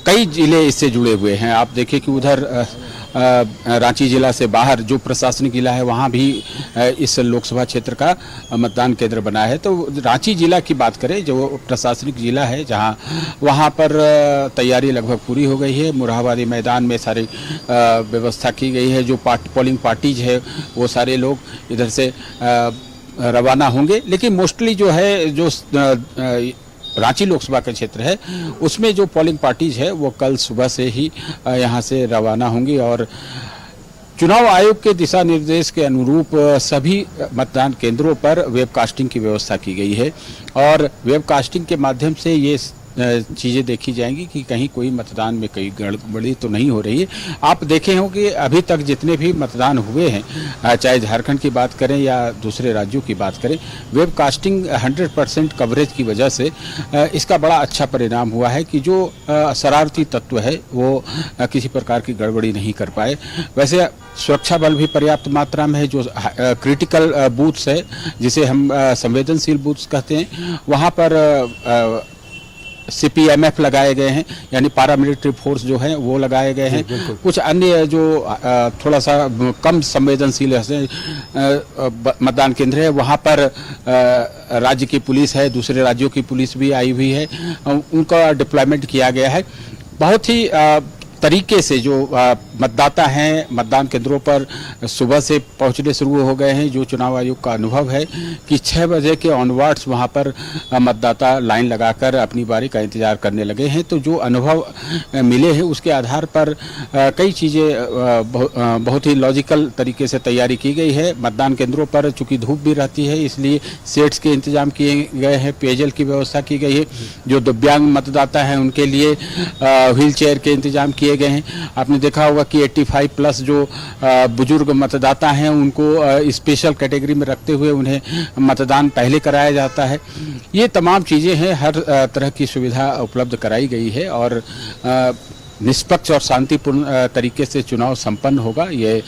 कई जिले इससे जुड़े हुए हैं। आप देखिए कि उधर रांची जिला से बाहर जो प्रशासनिक जिला है वहाँ भी इस लोकसभा क्षेत्र का मतदान केंद्र बना है। तो रांची जिला की बात करें, जो प्रशासनिक जिला है, जहाँ वहाँ पर तैयारी लगभग पूरी हो गई है। मुराबादी मैदान में सारी व्यवस्था की गई है। जो पोलिंग पार्टीज है वो सारे लोग इधर से रवाना होंगे। लेकिन मोस्टली जो है, जो रांची लोकसभा का क्षेत्र है, उसमें जो पोलिंग पार्टीज है वो कल सुबह से ही यहाँ से रवाना होंगी और चुनाव आयोग के दिशा निर्देश के अनुरूप सभी मतदान केंद्रों पर वेबकास्टिंग की व्यवस्था की गई है और वेबकास्टिंग के माध्यम से ये चीज़ें देखी जाएंगी कि कहीं कोई मतदान में कहीं गड़बड़ी तो नहीं हो रही है। आप देखे हो कि अभी तक जितने भी मतदान हुए हैं, चाहे झारखंड की बात करें या दूसरे राज्यों की बात करें, वेबकास्टिंग 100% कवरेज की वजह से इसका बड़ा अच्छा परिणाम हुआ है कि जो शरारती तत्व है वो किसी प्रकार की गड़बड़ी नहीं कर पाए। वैसे सुरक्षा बल भी पर्याप्त मात्रा में है। जो क्रिटिकल बूथ्स है, जिसे हम संवेदनशील बूथ्स कहते हैं, वहाँ पर CPMF लगाए गए हैं, यानी पारामिलिट्री फोर्स जो है वो लगाए गए हैं। कुछ अन्य जो थोड़ा सा कम संवेदनशील मतदान केंद्र है, वहाँ पर राज्य की पुलिस है, दूसरे राज्यों की पुलिस भी आई हुई है, उनका डिप्लॉयमेंट किया गया है। बहुत ही तरीके से जो मतदाता हैं मतदान केंद्रों पर सुबह से पहुंचने शुरू हो गए हैं। जो चुनाव आयोग का अनुभव है कि 6 बजे के ऑनवर्ड्स वहां पर मतदाता लाइन लगाकर अपनी बारी का इंतजार करने लगे हैं। तो जो अनुभव मिले हैं उसके आधार पर कई चीज़ें बहुत ही लॉजिकल तरीके से तैयारी की गई है। मतदान केंद्रों पर चूँकि धूप भी रहती है, इसलिए शेड्स के इंतजाम किए गए हैं, पेयजल की व्यवस्था की गई है। जो दिव्यांग मतदाता हैं उनके लिए व्हील चेयर के इंतजाम किए गए हैं। आपने देखा होगा कि 85+ जो बुजुर्ग मतदाता हैं उनको स्पेशल कैटेगरी में रखते हुए उन्हें मतदान पहले कराया जाता है। ये तमाम चीज़ें हैं, हर तरह की सुविधा उपलब्ध कराई गई है और निष्पक्ष और शांतिपूर्ण तरीके से चुनाव संपन्न होगा। ये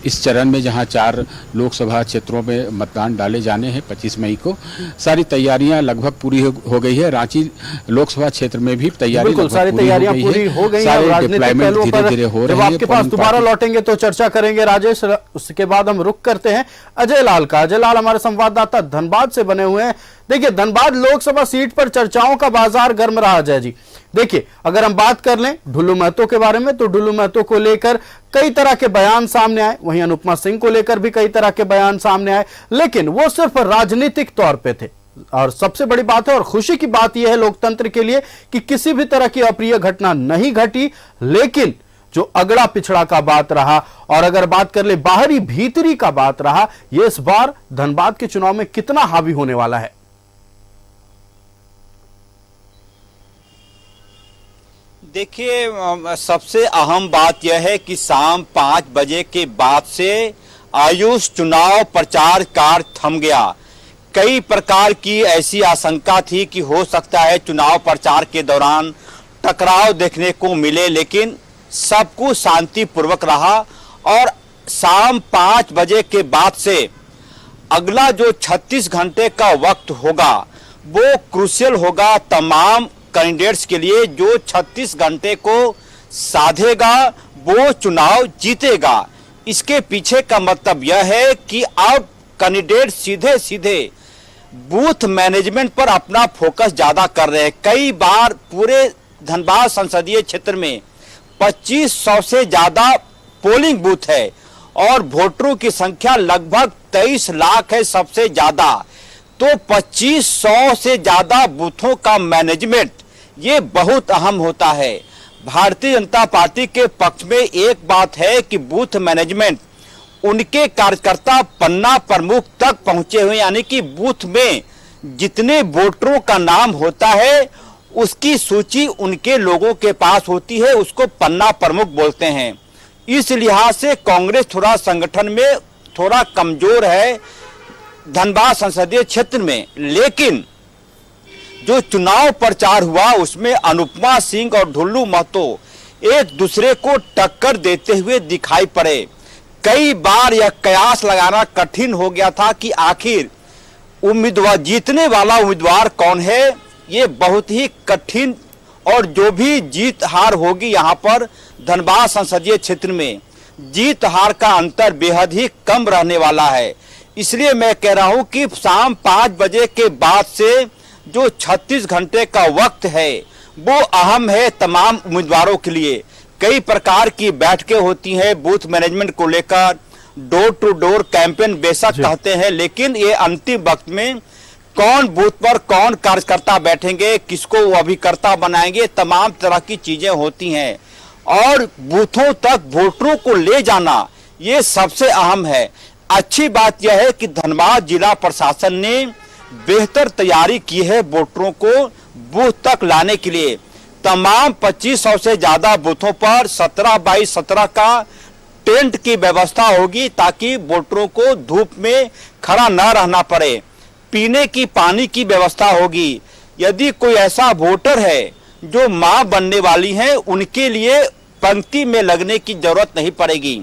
इस चरण में जहां 4 लोकसभा क्षेत्रों में मतदान डाले जाने हैं 25 मई को, सारी तैयारियां लगभग पूरी हो गई है। रांची लोकसभा क्षेत्र में भी तैयारी सारी तैयारियां पूरी हो गई है। राजनीतिक पहलुओं पर जब आपके पास दोबारा लौटेंगे तो चर्चा करेंगे राजेश। उसके बाद हम रुक करते हैं अजय लाल का। अजय लाल हमारे संवाददाता धनबाद से बने हुए हैं। देखिए, धनबाद लोकसभा सीट पर चर्चाओं का बाजार गर्म रहा। अजय जी, देखिए, अगर हम बात कर लें ढुल्लू महतो के बारे में, तो ढुल्लू महतो को लेकर कई तरह के बयान सामने आए, वहीं अनुपमा सिंह को लेकर भी कई तरह के बयान सामने आए, लेकिन वो सिर्फ राजनीतिक तौर पे थे। और सबसे बड़ी बात है और खुशी की बात यह है लोकतंत्र के लिए कि किसी भी तरह की अप्रिय घटना नहीं घटी, लेकिन जो अगड़ा पिछड़ा का बात रहा और अगर बात कर ले बाहरी भीतरी का बात रहा, यह इस बार धनबाद के चुनाव में कितना हावी होने वाला है। देखिए, सबसे अहम बात यह है कि शाम 5 बजे के बाद से आयुष चुनाव प्रचार कार्य थम गया। कई प्रकार की ऐसी आशंका थी कि हो सकता है चुनाव प्रचार के दौरान टकराव देखने को मिले, लेकिन सब कुछ शांतिपूर्वक रहा और शाम 5 बजे के बाद से अगला जो 36 घंटे का वक्त होगा वो क्रूशियल होगा तमाम कैंडिडेट्स के लिए। जो 36 घंटे को साधेगा वो चुनाव जीतेगा। इसके पीछे का मतलब यह है कि अब कैंडिडेट सीधे सीधे बूथ मैनेजमेंट पर अपना फोकस ज्यादा कर रहे हैं। कई बार पूरे धनबाद संसदीय क्षेत्र में 2500 से ज्यादा पोलिंग बूथ है और वोटरों की संख्या लगभग 23 लाख है सबसे ज्यादा। तो 2500 से ज्यादा बूथों का मैनेजमेंट ये बहुत अहम होता है। भारतीय जनता पार्टी के पक्ष में एक बात है कि बूथ मैनेजमेंट उनके कार्यकर्ता पन्ना प्रमुख तक पहुंचे हुए, यानी कि बूथ में जितने वोटरों का नाम होता है उसकी सूची उनके लोगों के पास होती है, उसको पन्ना प्रमुख बोलते हैं। इस लिहाज से कांग्रेस थोड़ा संगठन में थोड़ा कमजोर है धनबाद संसदीय क्षेत्र में, लेकिन जो चुनाव प्रचार हुआ उसमें अनुपमा सिंह और ढुल्लू महतो एक दूसरे को टक्कर देते हुए दिखाई पड़े। कई बार यह कयास लगाना कठिन हो गया था कि आखिर उम्मीदवार जीतने वाला उम्मीदवार कौन है। ये बहुत ही कठिन, और जो भी जीत हार होगी यहाँ पर धनबाद संसदीय क्षेत्र में जीत हार का अंतर बेहद ही कम रहने वाला है। इसलिए मैं कह रहा हूं कि शाम 5 बजे के बाद से जो 36 घंटे का वक्त है वो अहम है तमाम उम्मीदवारों के लिए। कई प्रकार की बैठकें होती हैं बूथ मैनेजमेंट को लेकर, डोर टू डोर कैंपेन बेशक कहते हैं, लेकिन ये अंतिम वक्त में कौन बूथ पर कौन कार्यकर्ता बैठेंगे, किसको वो अभिकर्ता बनाएंगे, तमाम तरह की चीजें होती हैं। और बूथों तक वोटरों को ले जाना ये सबसे अहम है। अच्छी बात यह है कि धनबाद जिला प्रशासन ने बेहतर तैयारी की है वोटरों को बूथ तक लाने के लिए। तमाम 2500 से ज्यादा बूथों पर 17x17 का टेंट की व्यवस्था होगी ताकि वोटरों को धूप में खड़ा न रहना पड़े। पीने की पानी की व्यवस्था होगी। यदि कोई ऐसा वोटर है जो मां बनने वाली है उनके लिए पंक्ति में लगने की जरूरत नहीं पड़ेगी।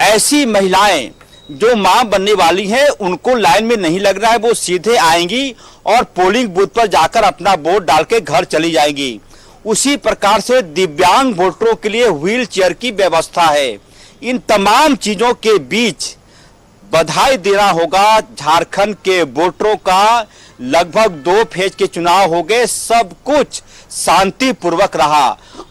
ऐसी महिलाएं जो मां बनने वाली हैं उनको लाइन में नहीं लगना है, वो सीधे आएंगी और पोलिंग बूथ पर जाकर अपना वोट डाल के घर चली जाएंगी। उसी प्रकार से दिव्यांग वोटरों के लिए व्हील चेयर की व्यवस्था है। इन तमाम चीजों के बीच बधाई देना होगा झारखंड के वोटरों का। लगभग 2 फेज के चुनाव हो गए, सब कुछ शांतिपूर्वक रहा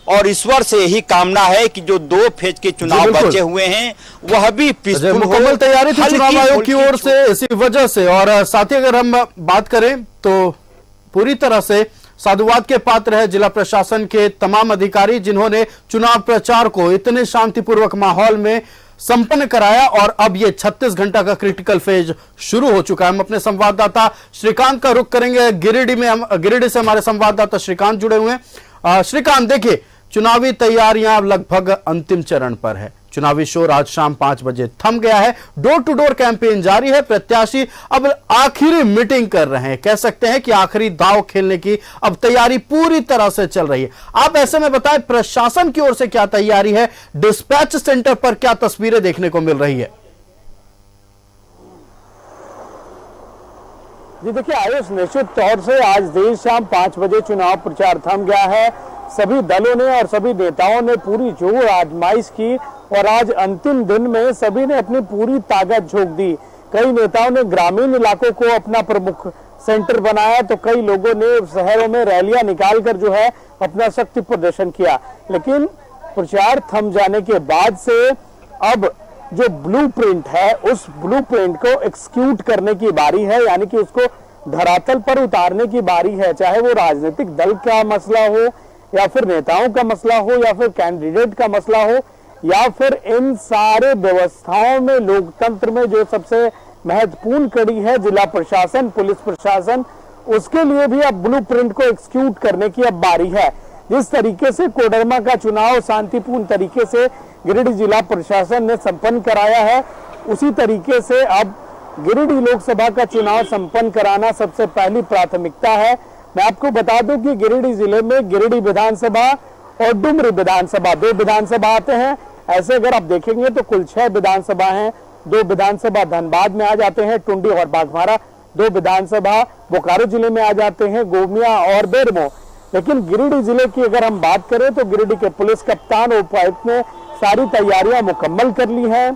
और ईश्वर से यही कामना है कि जो 2 फेज के चुनाव बचे हुए हैं वह भी पीसफुल हो। मुकम्मल तैयारी थी चुनाव आयोग की ओर से इसी वजह से। और साथ ही अगर हम बात करें तो पूरी तरह से साधुवाद के पात्र है जिला प्रशासन के तमाम अधिकारी जिन्होंने चुनाव प्रचार को इतने शांतिपूर्वक माहौल में संपन्न कराया। और अब ये 36 घंटा का क्रिटिकल फेज शुरू हो चुका है। हम अपने संवाददाता श्रीकांत का रुख करेंगे गिरिडीह से हमारे संवाददाता श्रीकांत जुड़े हुए हैं। श्रीकांत, देखिए चुनावी तैयारियां अंतिम अंतिम चरण पर है। चुनावी शोर आज शाम 5 बजे थम गया है। डोर टू डोर कैंपेन जारी है। प्रत्याशी अब आखिरी मीटिंग कर रहे हैं। कह सकते हैं कि आखिरी दांव खेलने की अब तैयारी पूरी तरह से चल रही है। आप ऐसे में बताएं प्रशासन की ओर से क्या तैयारी है, डिस्पैच सेंटर पर क्या तस्वीरें देखने को मिल रही है? जी देखिए आयुष, निश्चित तौर से आज देर शाम 5 बजे चुनाव प्रचार थम गया है। सभी दलों ने और सभी नेताओं ने पूरी जोर आजमाइश की और आज अंतिम दिन में सभी ने अपनी पूरी ताकत झोंक दी। कई नेताओं ने ग्रामीण इलाकों को अपना प्रमुख सेंटर बनाया तो कई लोगों ने शहरों में रैलियां निकालकर जो है अपना शक्ति प्रदर्शन किया। लेकिन प्रचार थम जाने के बाद से अब जो ब्लूप्रिंट है उस ब्लूप्रिंट को एक्सिक्यूट करने की बारी है, यानी कि उसको धरातल पर उतारने की बारी है। चाहे वो राजनीतिक दल का मसला हो या फिर नेताओं का मसला हो या फिर कैंडिडेट का मसला हो या फिर इन सारे व्यवस्थाओं में लोकतंत्र में जो सबसे महत्वपूर्ण कड़ी है जिला प्रशासन, पुलिस प्रशासन, उसके लिए भी अब ब्लूप्रिंट को एक्सिक्यूट करने की अब बारी है। जिस तरीके से कोडरमा का चुनाव शांतिपूर्ण तरीके से गिरिडीह जिला प्रशासन ने संपन्न कराया है, उसी तरीके से अब गिरिडीह लोकसभा का चुनाव संपन्न कराना सबसे पहली प्राथमिकता है। मैं आपको बता दूं कि गिरिडीह जिले में गिरिडीह विधानसभा और डुमरी विधानसभा 2 विधानसभा आते हैं। ऐसे अगर आप देखेंगे तो कुल 6 विधानसभा हैं। 2 विधानसभा धनबाद में आ जाते हैं, टुंडी और बाघमारा। 2 विधानसभा बोकारो जिले में आ जाते हैं, गोमिया और बेरमो। लेकिन गिरिडीह जिले की अगर हम बात करें तो गिरिडीह के पुलिस कप्तान और उपायुक्त ने सारी तैयारियां मुकम्मल कर ली हैं।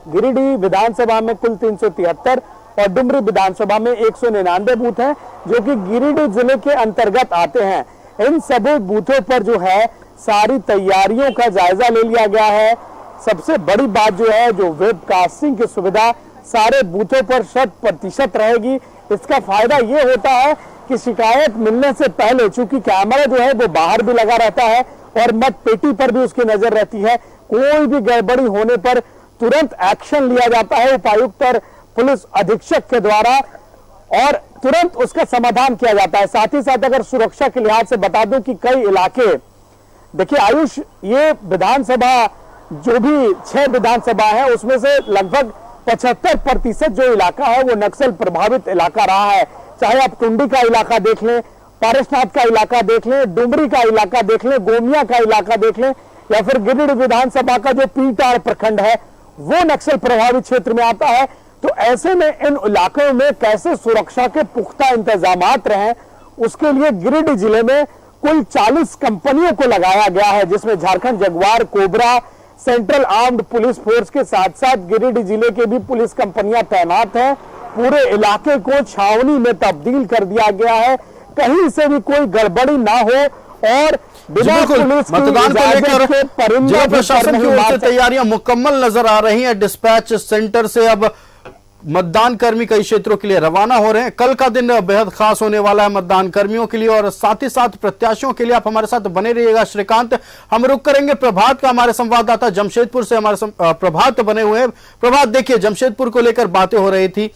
गिरिडीह विधानसभा में कुल 373 और डुमरी विधानसभा में 199 बूथ हैं जो कि गिरिडीह जिले के अंतर्गत आते हैं। इन सभी बूथों पर जो है सारी तैयारियों का जायजा ले लिया गया है। सबसे बड़ी बात जो है जो वेबकास्टिंग की सुविधा सारे बूथों पर 100% रहेगी। इसका फायदा ये होता है कि शिकायत मिलने से पहले, चूंकि कैमरा जो है वो बाहर भी लगा रहता है और मत पेटी पर भी उसकी नजर रहती है, कोई भी गड़बड़ी होने पर तुरंत एक्शन लिया जाता है उपायुक्त और पुलिस अधीक्षक के द्वारा और तुरंत उसका समाधान किया जाता है। साथ ही साथ अगर सुरक्षा के लिहाज से बता दूं कि कई इलाके, देखिए आयुष, ये विधानसभा जो भी 6 विधानसभा है उसमें से लगभग 75% जो इलाका है वो नक्सल प्रभावित इलाका रहा है। चाहे आप टुंडी का इलाका देख लें, पारसनाथ का इलाका देख लें, डुमरी का इलाका देख लें, गोमिया का इलाका देख लें, या फिर गिरिडीह विधानसभा का जो पीटार प्रखंड है वो नक्सल प्रभावित क्षेत्र में आता है। तो ऐसे में इन इलाकों में कैसे सुरक्षा के पुख्ता इंतजामात रहें, उसके लिए गिरिडीह जिले में कुल 40 कंपनियों को लगाया गया है, जिसमें Jharkhand Jaguar, cobra, central armed police force के साथ साथ गिरिडीह जिले के भी पुलिस कंपनियां तैनात हैं। पूरे इलाके को छावनी में तब्दील कर दिया गया है, कहीं से भी कोई गड़बड़ी ना हो और बिल्कुल मतदान को लेकर जिला प्रशासन की ओर से तैयारियां मुकम्मल नजर आ रही हैं। डिस्पैच सेंटर से अब मतदान कर्मी कई क्षेत्रों के लिए रवाना हो रहे हैं। कल का दिन बेहद खास होने वाला है मतदान कर्मियों के लिए और साथ ही साथ प्रत्याशियों के लिए। आप हमारे साथ बने रहिएगा। श्रीकांत, हम रुक करेंगे प्रभात का, हमारे संवाददाता जमशेदपुर से हमारे प्रभात बने हुए हैं। प्रभात, देखिए जमशेदपुर को लेकर बातें हो रही थी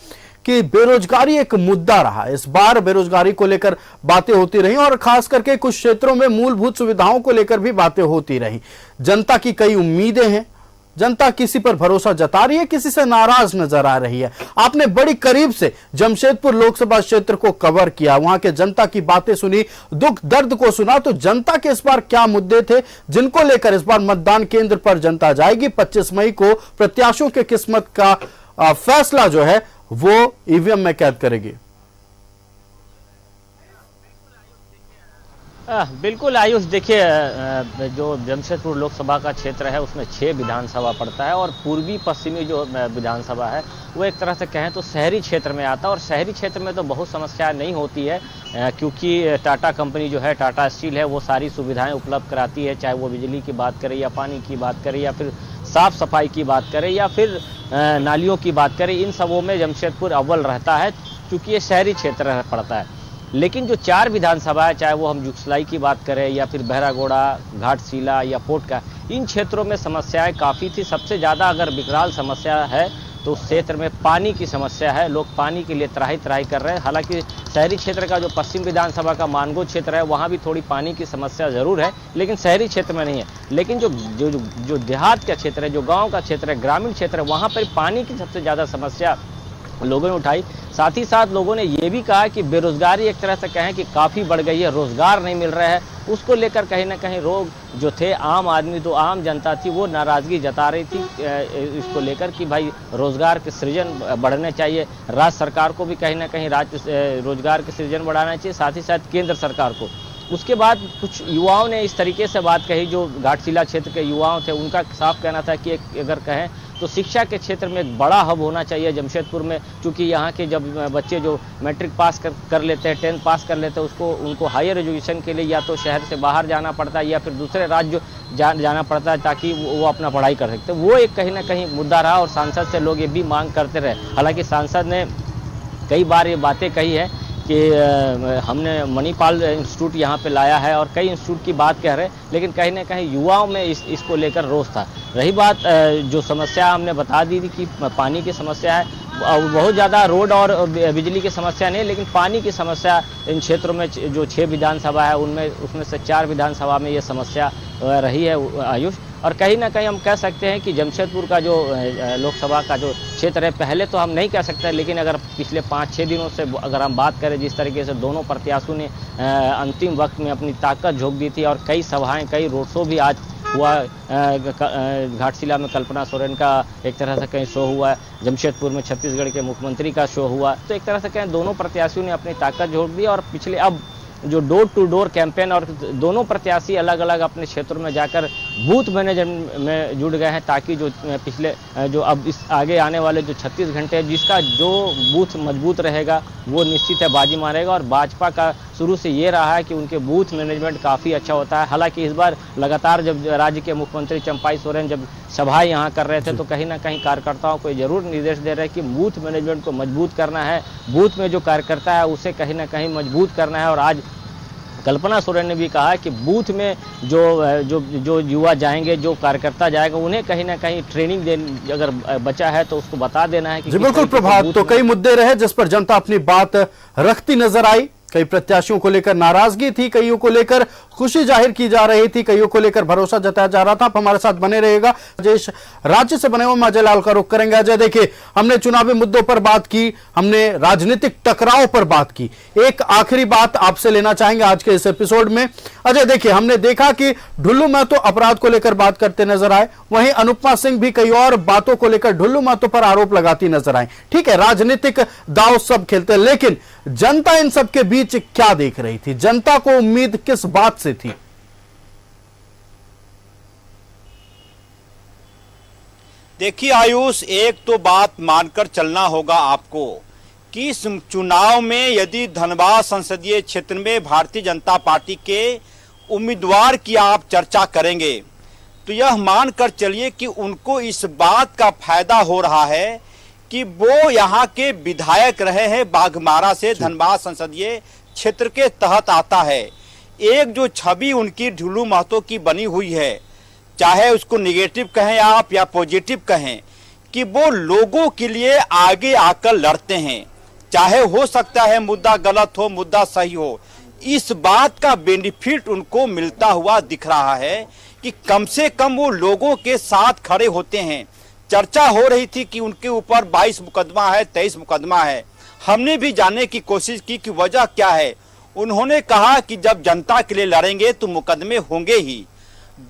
कि बेरोजगारी एक मुद्दा रहा। इस बार बेरोजगारी को लेकर बातें होती रही और खास करके कुछ क्षेत्रों में मूलभूत सुविधाओं को लेकर भी बातें होती रही। जनता की कई उम्मीदें हैं, जनता किसी पर भरोसा जता रही है, किसी से नाराज नजर आ रही है। आपने बड़ी करीब से जमशेदपुर लोकसभा क्षेत्र को कवर किया, वहां के जनता की बातें सुनी, दुख दर्द को सुना। तो जनता के इस बार क्या मुद्दे थे जिनको लेकर इस बार मतदान केंद्र पर जनता जाएगी? 25 मई को प्रत्याशियों के किस्मत का फैसला जो है वो ईवीएम में कैद करेगी। बिल्कुल आयुष, देखिए जो जमशेदपुर लोकसभा का क्षेत्र है उसमें 6 विधानसभा पड़ता है और पूर्वी पश्चिमी जो विधानसभा है वो एक तरह से कहें तो शहरी क्षेत्र में आता है। और शहरी क्षेत्र में तो बहुत समस्या नहीं होती है क्योंकि टाटा कंपनी जो है, टाटा स्टील है, वो सारी सुविधाएं उपलब्ध कराती है, चाहे वो बिजली की बात करें या पानी की बात करें या फिर साफ सफाई की बात करें या फिर नालियों की बात करें। इन सबों में जमशेदपुर अव्वल रहता है क्योंकि ये शहरी क्षेत्र पड़ता है। लेकिन जो 4 विधानसभा है, चाहे वो हम जुगसलाई की बात करें या फिर बहरागोड़ा, घाटशिला या पोटका, इन क्षेत्रों में समस्याएं काफ़ी थी। सबसे ज़्यादा अगर विकराल समस्या है तो उस क्षेत्र में पानी की समस्या है। लोग पानी के लिए त्राही कर रहे हैं। हालांकि शहरी क्षेत्र का जो पश्चिम विधानसभा का मानगो क्षेत्र है वहाँ भी थोड़ी पानी की समस्या ज़रूर है, लेकिन शहरी क्षेत्र में नहीं है। लेकिन जो देहात का क्षेत्र है, जो गाँव का क्षेत्र है, ग्रामीण क्षेत्र है, वहाँ पर पानी की सबसे ज़्यादा समस्या लोगों ने उठाई। साथ ही साथ लोगों ने ये भी कहा कि बेरोजगारी एक तरह से कहें कि काफ़ी बढ़ गई है, रोजगार नहीं मिल रहा है। उसको लेकर कहीं ना कहीं लोग जो थे, आम आदमी, तो आम जनता थी, वो नाराज़गी जता रही थी इसको लेकर कि भाई रोजगार के सृजन बढ़ने चाहिए। राज्य सरकार को भी कहीं ना कहीं रोजगार के सृजन बढ़ाना चाहिए, साथ ही साथ केंद्र सरकार को। उसके बाद कुछ युवाओं ने इस तरीके से बात कही, जो घाटशिला क्षेत्र के युवाओं थे, उनका साफ कहना था कि अगर कहें तो शिक्षा के क्षेत्र में एक बड़ा हब होना चाहिए जमशेदपुर में, क्योंकि यहाँ के जब बच्चे जो मैट्रिक पास कर लेते हैं, 10th पास कर लेते हैं, उनको हायर एजुकेशन के लिए या तो शहर से बाहर जाना पड़ता है या फिर दूसरे राज्य जाना पड़ता है ताकि वो अपना पढ़ाई कर सकते। वो एक कहीं ना कहीं मुद्दा रहा और सांसद से लोग ये भी मांग करते रहे। हालांकि सांसद ने कई बार ये बातें कही है कि हमने मणिपाल इंस्टीट्यूट यहाँ पे लाया है और कई इंस्टीट्यूट की बात कह रहे हैं, लेकिन कहीं ना कहीं युवाओं में इसको लेकर रोष था। रही बात जो समस्या हमने बता दी थी कि पानी की समस्या है, बहुत ज़्यादा रोड और बिजली की समस्या नहीं, लेकिन पानी की समस्या इन क्षेत्रों में जो 6 विधानसभा है उसमें से 4 विधानसभा में ये समस्या रही है आयुष। और कहीं ना कहीं हम कह सकते हैं कि जमशेदपुर का जो लोकसभा का जो क्षेत्र है, पहले तो हम नहीं कह सकते, लेकिन अगर पिछले 5-6 दिनों से अगर हम बात करें, जिस तरीके से दोनों प्रत्याशियों ने अंतिम वक्त में अपनी ताकत झोंक दी थी और कई सभाएं, कई रोड शो भी आज हुआ। घाटशिला में कल्पना सोरेन का एक तरह से कहीं शो हुआ, जमशेदपुर में छत्तीसगढ़ के मुख्यमंत्री का शो हुआ। तो एक तरह से कहें दोनों प्रत्याशियों ने अपनी ताकत झोंक दी और पिछले अब जो डोर टू डोर कैंपेन और दोनों प्रत्याशी अलग अलग अपने क्षेत्रों में जाकर बूथ मैनेजमेंट में जुड़ गए हैं, ताकि जो पिछले जो अब इस आगे आने वाले जो 36 घंटे है, जिसका जो बूथ मजबूत रहेगा वो निश्चित है बाजी मारेगा। और भाजपा का शुरू से ये रहा है कि उनके बूथ मैनेजमेंट काफ़ी अच्छा होता है। हालांकि इस बार लगातार जब राज्य के मुख्यमंत्री चंपाई सोरेन जब सभाएं यहाँ कर रहे थे तो कहीं ना कहीं कार्यकर्ताओं को जरूर निर्देश दे रहे हैं कि बूथ मैनेजमेंट को मजबूत करना है, बूथ में जो कार्यकर्ता है उसे कहीं ना कहीं मजबूत करना है। और आज कल्पना सोरेन ने भी कहा कि बूथ में जो युवा जाएंगे, जो कार्यकर्ता जाएगा, उन्हें कहीं ना कहीं ट्रेनिंग अगर बचा है तो उसको बता देना है कि जी बिल्कुल प्रभात। तो कई मुद्दे रहे जिस पर जनता अपनी बात रखती नजर आई। कई प्रत्याशियों को लेकर नाराजगी थी, कईयों को लेकर खुशी जाहिर की जा रही थी, कईयों को लेकर भरोसा जताया जा रहा था। आप हमारे साथ बने रहिएगा। राजेश राज्य से बने हुए अजय लाल का रुख करेंगे। अजय, देखिए, हमने चुनावी मुद्दों पर बात की, हमने राजनीतिक टकराव पर बात की। एक आखिरी बात आपसे लेना चाहेंगे आज के इस एपिसोड में। अजय, देखिए, हमने देखा कि ढुल्लू महतो अपराध को लेकर बात करते नजर आए, वहीं अनुपमा सिंह भी कई और बातों को लेकर ढुल्लू महतो पर आरोप लगाती नजर आए। ठीक है, राजनीतिक दांव सब खेलते, लेकिन जनता इन सब के बीच क्या देख रही थी? जनता को उम्मीद किस बात से थी? देखिए आयुष, एक तो बात मानकर चलना होगा आपको कि इस चुनाव में यदि धनबाद संसदीय क्षेत्र में भारतीय जनता पार्टी के उम्मीदवार की आप चर्चा करेंगे तो यह मानकर चलिए कि उनको इस बात का फायदा हो रहा है कि वो यहाँ के विधायक रहे हैं। बाघमारा से धनबाद संसदीय क्षेत्र के तहत आता है। एक जो छवि उनकी ढुल्लू महतो की बनी हुई है, चाहे उसको निगेटिव कहें आप या पॉजिटिव कहें, कि वो लोगों के लिए आगे आकर लड़ते हैं, चाहे हो सकता है मुद्दा गलत हो मुद्दा सही हो, इस बात का बेनिफिट उनको मिलता हुआ दिख रहा है कि कम से कम वो लोगों के साथ खड़े होते हैं। चर्चा हो रही थी कि उनके ऊपर 22 मुकदमा है, 23 मुकदमा है। हमने भी जानने की कोशिश की कि वजह क्या है। उन्होंने कहा कि जब जनता के लिए लड़ेंगे तो मुकदमे होंगे ही।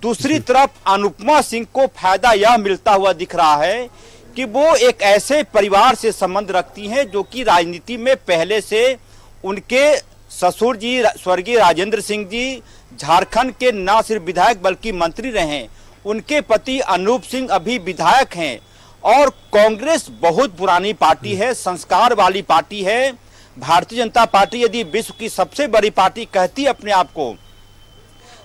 दूसरी तरफ अनुपमा सिंह को फायदा यह मिलता हुआ दिख रहा है कि वो एक ऐसे परिवार से संबंध रखती हैं जो कि राजनीति में पहले से उनके ससुर जी स्वर्गीय राजेंद्र सिंह जी झारखंड के न सिर्फ विधायक बल्कि मंत्री रहे। उनके पति अनूप सिंह अभी विधायक हैं और कांग्रेस बहुत पुरानी पार्टी है, संस्कार वाली पार्टी है। भारतीय जनता पार्टी यदि विश्व की सबसे बड़ी पार्टी कहती है अपने आप को,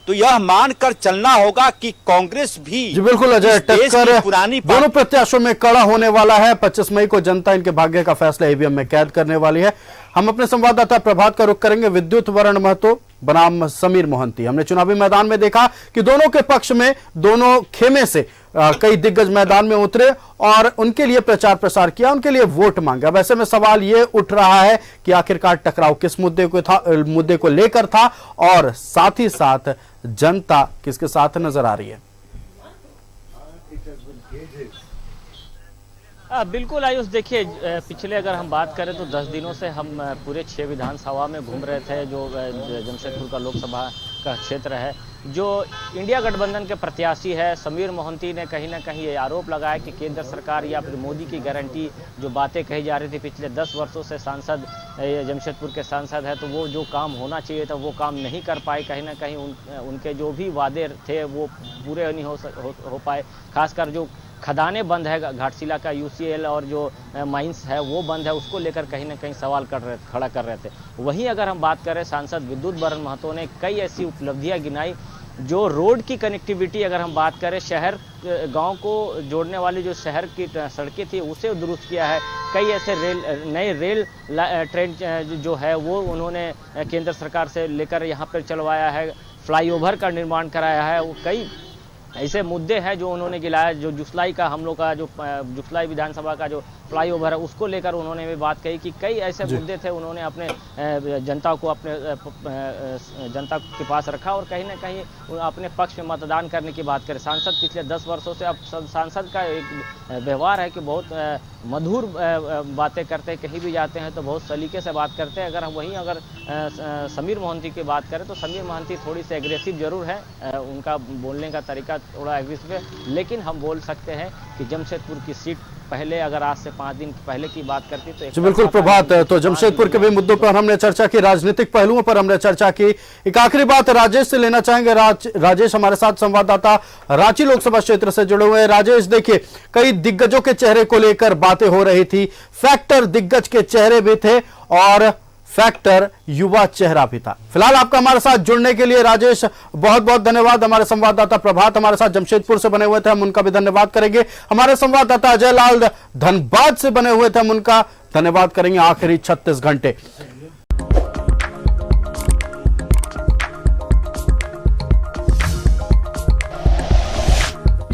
तो यह मानकर चलना होगा कि कांग्रेस भी जी बिल्कुल अजय, टक्कर पुरानी दोनों प्रत्याशियों में कड़ा होने वाला है। 25 मई को जनता इनके भाग्य का फैसला ईवीएम में कैद करने वाली है। हम अपने संवाददाता प्रभात का रुख करेंगे विद्युत वरण महतो बनाम समीर मोहंती। हमने चुनावी मैदान में देखा कि दोनों के पक्ष में, दोनों खेमे से कई दिग्गज मैदान में उतरे और उनके लिए प्रचार प्रसार किया, उनके लिए वोट मांगा। वैसे में सवाल ये उठ रहा है कि आखिरकार टकराव किस मुद्दे को लेकर था और साथ ही साथ जनता किसके साथ नजर आ रही है। बिल्कुल आयुष, देखिए, पिछले अगर हम बात करें तो 10 दिनों से हम पूरे 6 विधानसभा में घूम रहे थे। जो जमशेदपुर का लोकसभा का क्षेत्र है, जो इंडिया गठबंधन के प्रत्याशी है समीर मोहंती ने कहीं ना कहीं ये आरोप लगाया कि केंद्र सरकार या फिर मोदी की गारंटी जो बातें कही जा रही थी पिछले 10 वर्षों से सांसद जमशेदपुर के सांसद है, तो वो जो काम होना चाहिए था वो काम नहीं कर पाए। कहीं ना कहीं उनके जो भी वादे थे वो पूरे नहीं हो पाए। खासकर जो खदानें बंद है घाटशिला का यूसीएल और जो माइंस है वो बंद है, उसको लेकर कहीं ना कहीं सवाल खड़ा कर रहे थे। वहीं अगर हम बात करें सांसद विद्युत वरण महतो ने कई ऐसी उपलब्धियां गिनाई। जो रोड की कनेक्टिविटी अगर हम बात करें, शहर गांव को जोड़ने वाली जो शहर की सड़कें थी उसे दुरुस्त किया है। कई ऐसे नए रेल ट्रेन जो है वो उन्होंने केंद्र सरकार से लेकर यहाँ पर चलवाया है। फ्लाईओवर का निर्माण कराया है। वो कई ऐसे मुद्दे हैं जो उन्होंने गिलाया। जो जुसलाई का हम लोग का जो जुसलाई विधानसभा का जो फ्लाईओवर है उसको लेकर उन्होंने भी बात कही कि कई ऐसे मुद्दे थे। उन्होंने अपने जनता के पास रखा और कहीं ना कहीं अपने पक्ष में मतदान करने की बात करें। सांसद पिछले 10 वर्षों से, अब सांसद का एक व्यवहार है कि बहुत मधुर बातें करते हैं, कहीं भी जाते हैं तो बहुत सलीके से बात करते हैं। अगर समीर मोहंती की बात करें तो समीर मोहंती थोड़ी सी एग्रेसिव जरूर है, उनका बोलने का तरीका थोड़ा एग्रेसिव है, लेकिन हम बोल सकते हैं कि जमशेदपुर की सीट पहले अगर आज से 5 दिन पहले की बात करती तो बिल्कुल प्रभात। तो जमशेदपुर के भी मुद्दों पर हमने चर्चा की, राजनीतिक पहलुओं पर हमने चर्चा की। एक आखिरी बात राजेश से लेना चाहेंगे। राजेश हमारे साथ संवाददाता रांची लोकसभा क्षेत्र से जुड़े हुए हैं। राजेश, देखिए, कई दिग्गजों के चेहरे को लेकर बातें हो रही थी। फैक्टर दिग्गज के चेहरे भी थे और फैक्टर युवा चेहरा भी था। फिलहाल आपका हमारे साथ जुड़ने के लिए राजेश बहुत बहुत धन्यवाद। हमारे संवाददाता प्रभात हमारे साथ जमशेदपुर से बने हुए थे, हम उनका भी धन्यवाद करेंगे। हमारे संवाददाता अजय लाल धनबाद से बने हुए थे, हम उनका धन्यवाद करेंगे। आखिरी 36 घंटे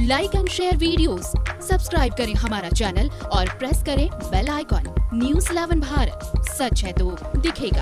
like and share videos, subscribe करें हमारा चैनल और प्रेस करें बेल आइकॉन। न्यूज़ 11 भारत, सच है तो दिखेगा।